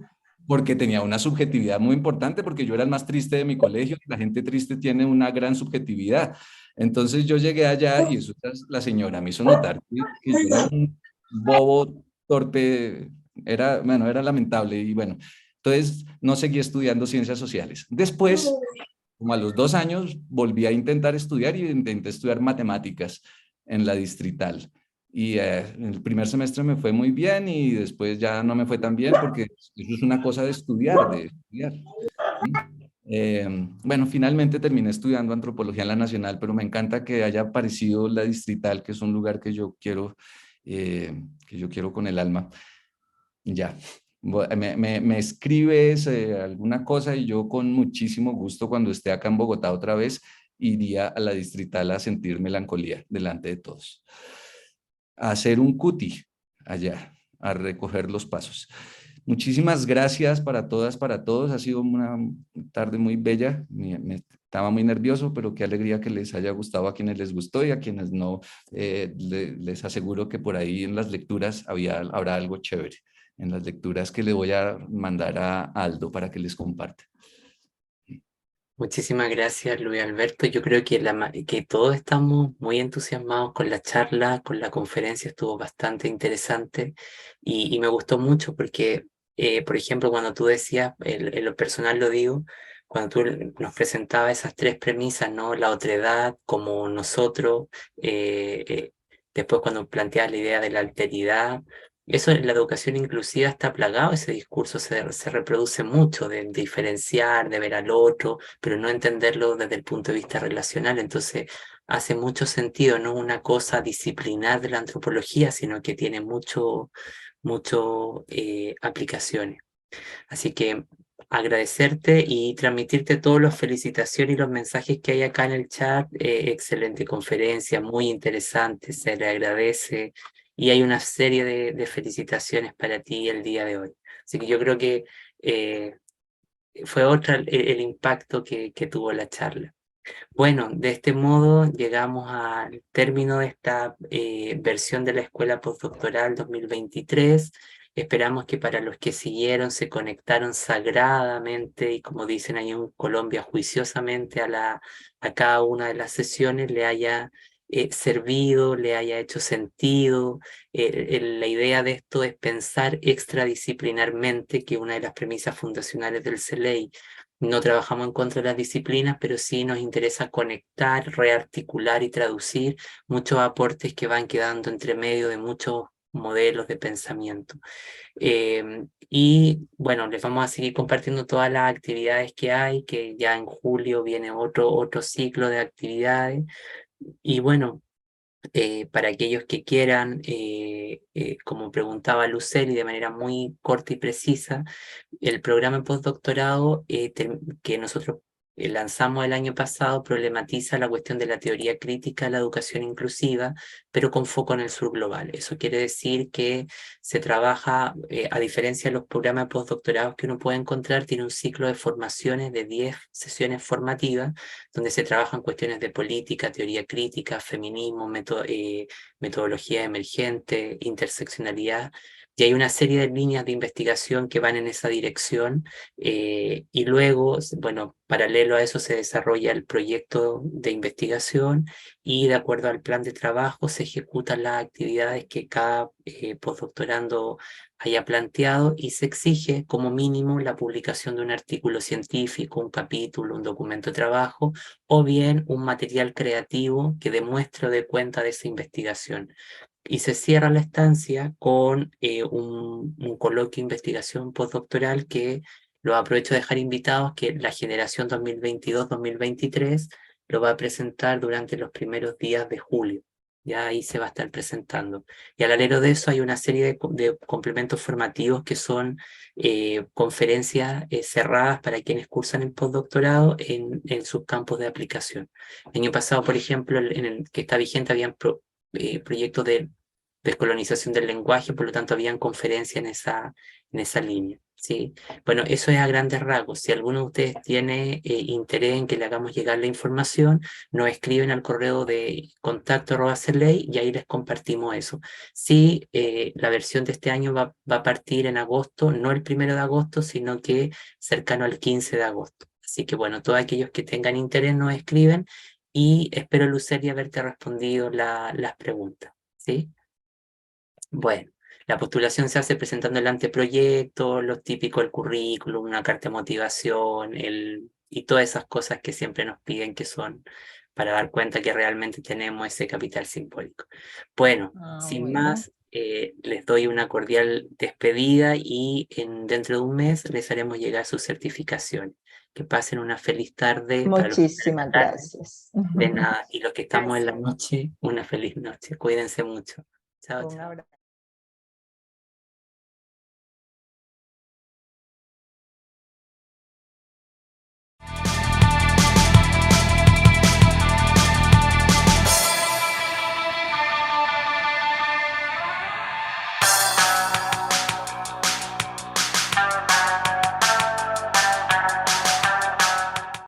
porque tenía una subjetividad muy importante, porque yo era el más triste de mi colegio y la gente triste tiene una gran subjetividad. Entonces yo llegué allá y eso, la señora me hizo notar que yo era un bobo, torpe, bueno, era lamentable y bueno, entonces no seguí estudiando ciencias sociales. Después, como a los 2 años, volví a intentar estudiar y intenté estudiar matemáticas en la Distrital. Y en el primer semestre me fue muy bien y después ya no me fue tan bien porque eso es una cosa de estudiar, ¿sí? Bueno, finalmente terminé estudiando antropología en la Nacional, pero me encanta que haya aparecido la Distrital, que es un lugar que yo quiero con el alma. Ya, me escribes alguna cosa y yo con muchísimo gusto cuando esté acá en Bogotá otra vez iría a la Distrital a sentir melancolía delante de todos. A hacer un cuti allá, a recoger los pasos. Muchísimas gracias para todas, para todos. Ha sido una tarde muy bella. Estaba muy nervioso, pero qué alegría que les haya gustado a quienes les gustó y a quienes no. Les aseguro que por ahí en las lecturas habrá algo chévere. En las lecturas que le voy a mandar a Aldo para que les comparta. Muchísimas gracias, Luis Alberto. Yo creo que todos estamos muy entusiasmados con la charla, con la conferencia, estuvo bastante interesante y me gustó mucho porque, por ejemplo, cuando tú decías, en lo personal lo digo, cuando tú nos presentabas esas tres premisas, ¿no? La otredad como nosotros, después cuando planteabas la idea de la alteridad, eso en la educación inclusiva está plagado, ese discurso se reproduce mucho, de diferenciar, de ver al otro, pero no entenderlo desde el punto de vista relacional. Entonces hace mucho sentido, no una cosa disciplinar de la antropología, sino que tiene mucho aplicaciones. Así que agradecerte y transmitirte todas las felicitaciones y los mensajes que hay acá en el chat. Excelente conferencia, muy interesante, se le agradece y hay una serie de felicitaciones para ti el día de hoy. Así que yo creo que fue el impacto que tuvo la charla. Bueno, de este modo llegamos al término de esta versión de la Escuela Postdoctoral 2023. Esperamos que para los que siguieron, se conectaron sagradamente y, como dicen ahí en Colombia, juiciosamente a cada una de las sesiones, le haya servido, le haya hecho sentido. La idea de esto es pensar extradisciplinarmente, que una de las premisas fundacionales del CELEI. No trabajamos en contra de las disciplinas, pero sí nos interesa conectar, rearticular y traducir muchos aportes que van quedando entre medio de muchos modelos de pensamiento. Y bueno, les vamos a seguir compartiendo todas las actividades que hay, que ya en julio viene otro ciclo de actividades. Y bueno, para aquellos que quieran, como preguntaba Luceli, de manera muy corta y precisa, el programa de postdoctorado que nosotros lanzamos el año pasado problematiza la cuestión de la teoría crítica de la educación inclusiva, pero con foco en el sur global. Eso quiere decir que se trabaja, a diferencia de los programas de postdoctorados que uno puede encontrar, tiene un ciclo de formaciones de 10 sesiones formativas, donde se trabajan cuestiones de política, teoría crítica, feminismo, metodología emergente, interseccionalidad, y hay una serie de líneas de investigación que van en esa dirección, y luego, bueno, paralelo a eso se desarrolla el proyecto de investigación y de acuerdo al plan de trabajo se ejecutan las actividades que cada postdoctorando haya planteado y se exige como mínimo la publicación de un artículo científico, un capítulo, un documento de trabajo o bien un material creativo que demuestre o dé cuenta de esa investigación. Y se cierra la estancia con un coloquio de investigación postdoctoral que lo aprovecho de dejar invitados, que la generación 2022-2023 lo va a presentar durante los primeros días de julio. Ya ahí se va a estar presentando. Y al alero de eso hay una serie de complementos formativos que son conferencias cerradas para quienes cursan el postdoctorado en sus campos de aplicación. El año pasado, por ejemplo, en el que está vigente, habían proyectos de descolonización del lenguaje, por lo tanto habían conferencias en esa línea, ¿sí? Bueno, eso es a grandes rasgos. Si alguno de ustedes tiene interés en que le hagamos llegar la información, nos escriben al correo de contacto@cerley y ahí les compartimos eso. Sí, la versión de este año va a partir en agosto, no el 1 de agosto, sino que cercano al 15 de agosto. Así que bueno, todos aquellos que tengan interés nos escriben y espero, Luceli, haberte respondido las preguntas, ¿sí? Bueno, la postulación se hace presentando el anteproyecto, lo típico, el currículum, una carta de motivación, y todas esas cosas que siempre nos piden que son para dar cuenta que realmente tenemos ese capital simbólico. Bueno, sin Bueno. más, les doy una cordial despedida y dentro de un mes les haremos llegar su certificación. Que pasen una feliz tarde. Para los que están en la Muchísimas tarde, gracias. de nada. Y los que estamos en la noche, una feliz noche. Cuídense mucho. Chao, Un chao. abrazo.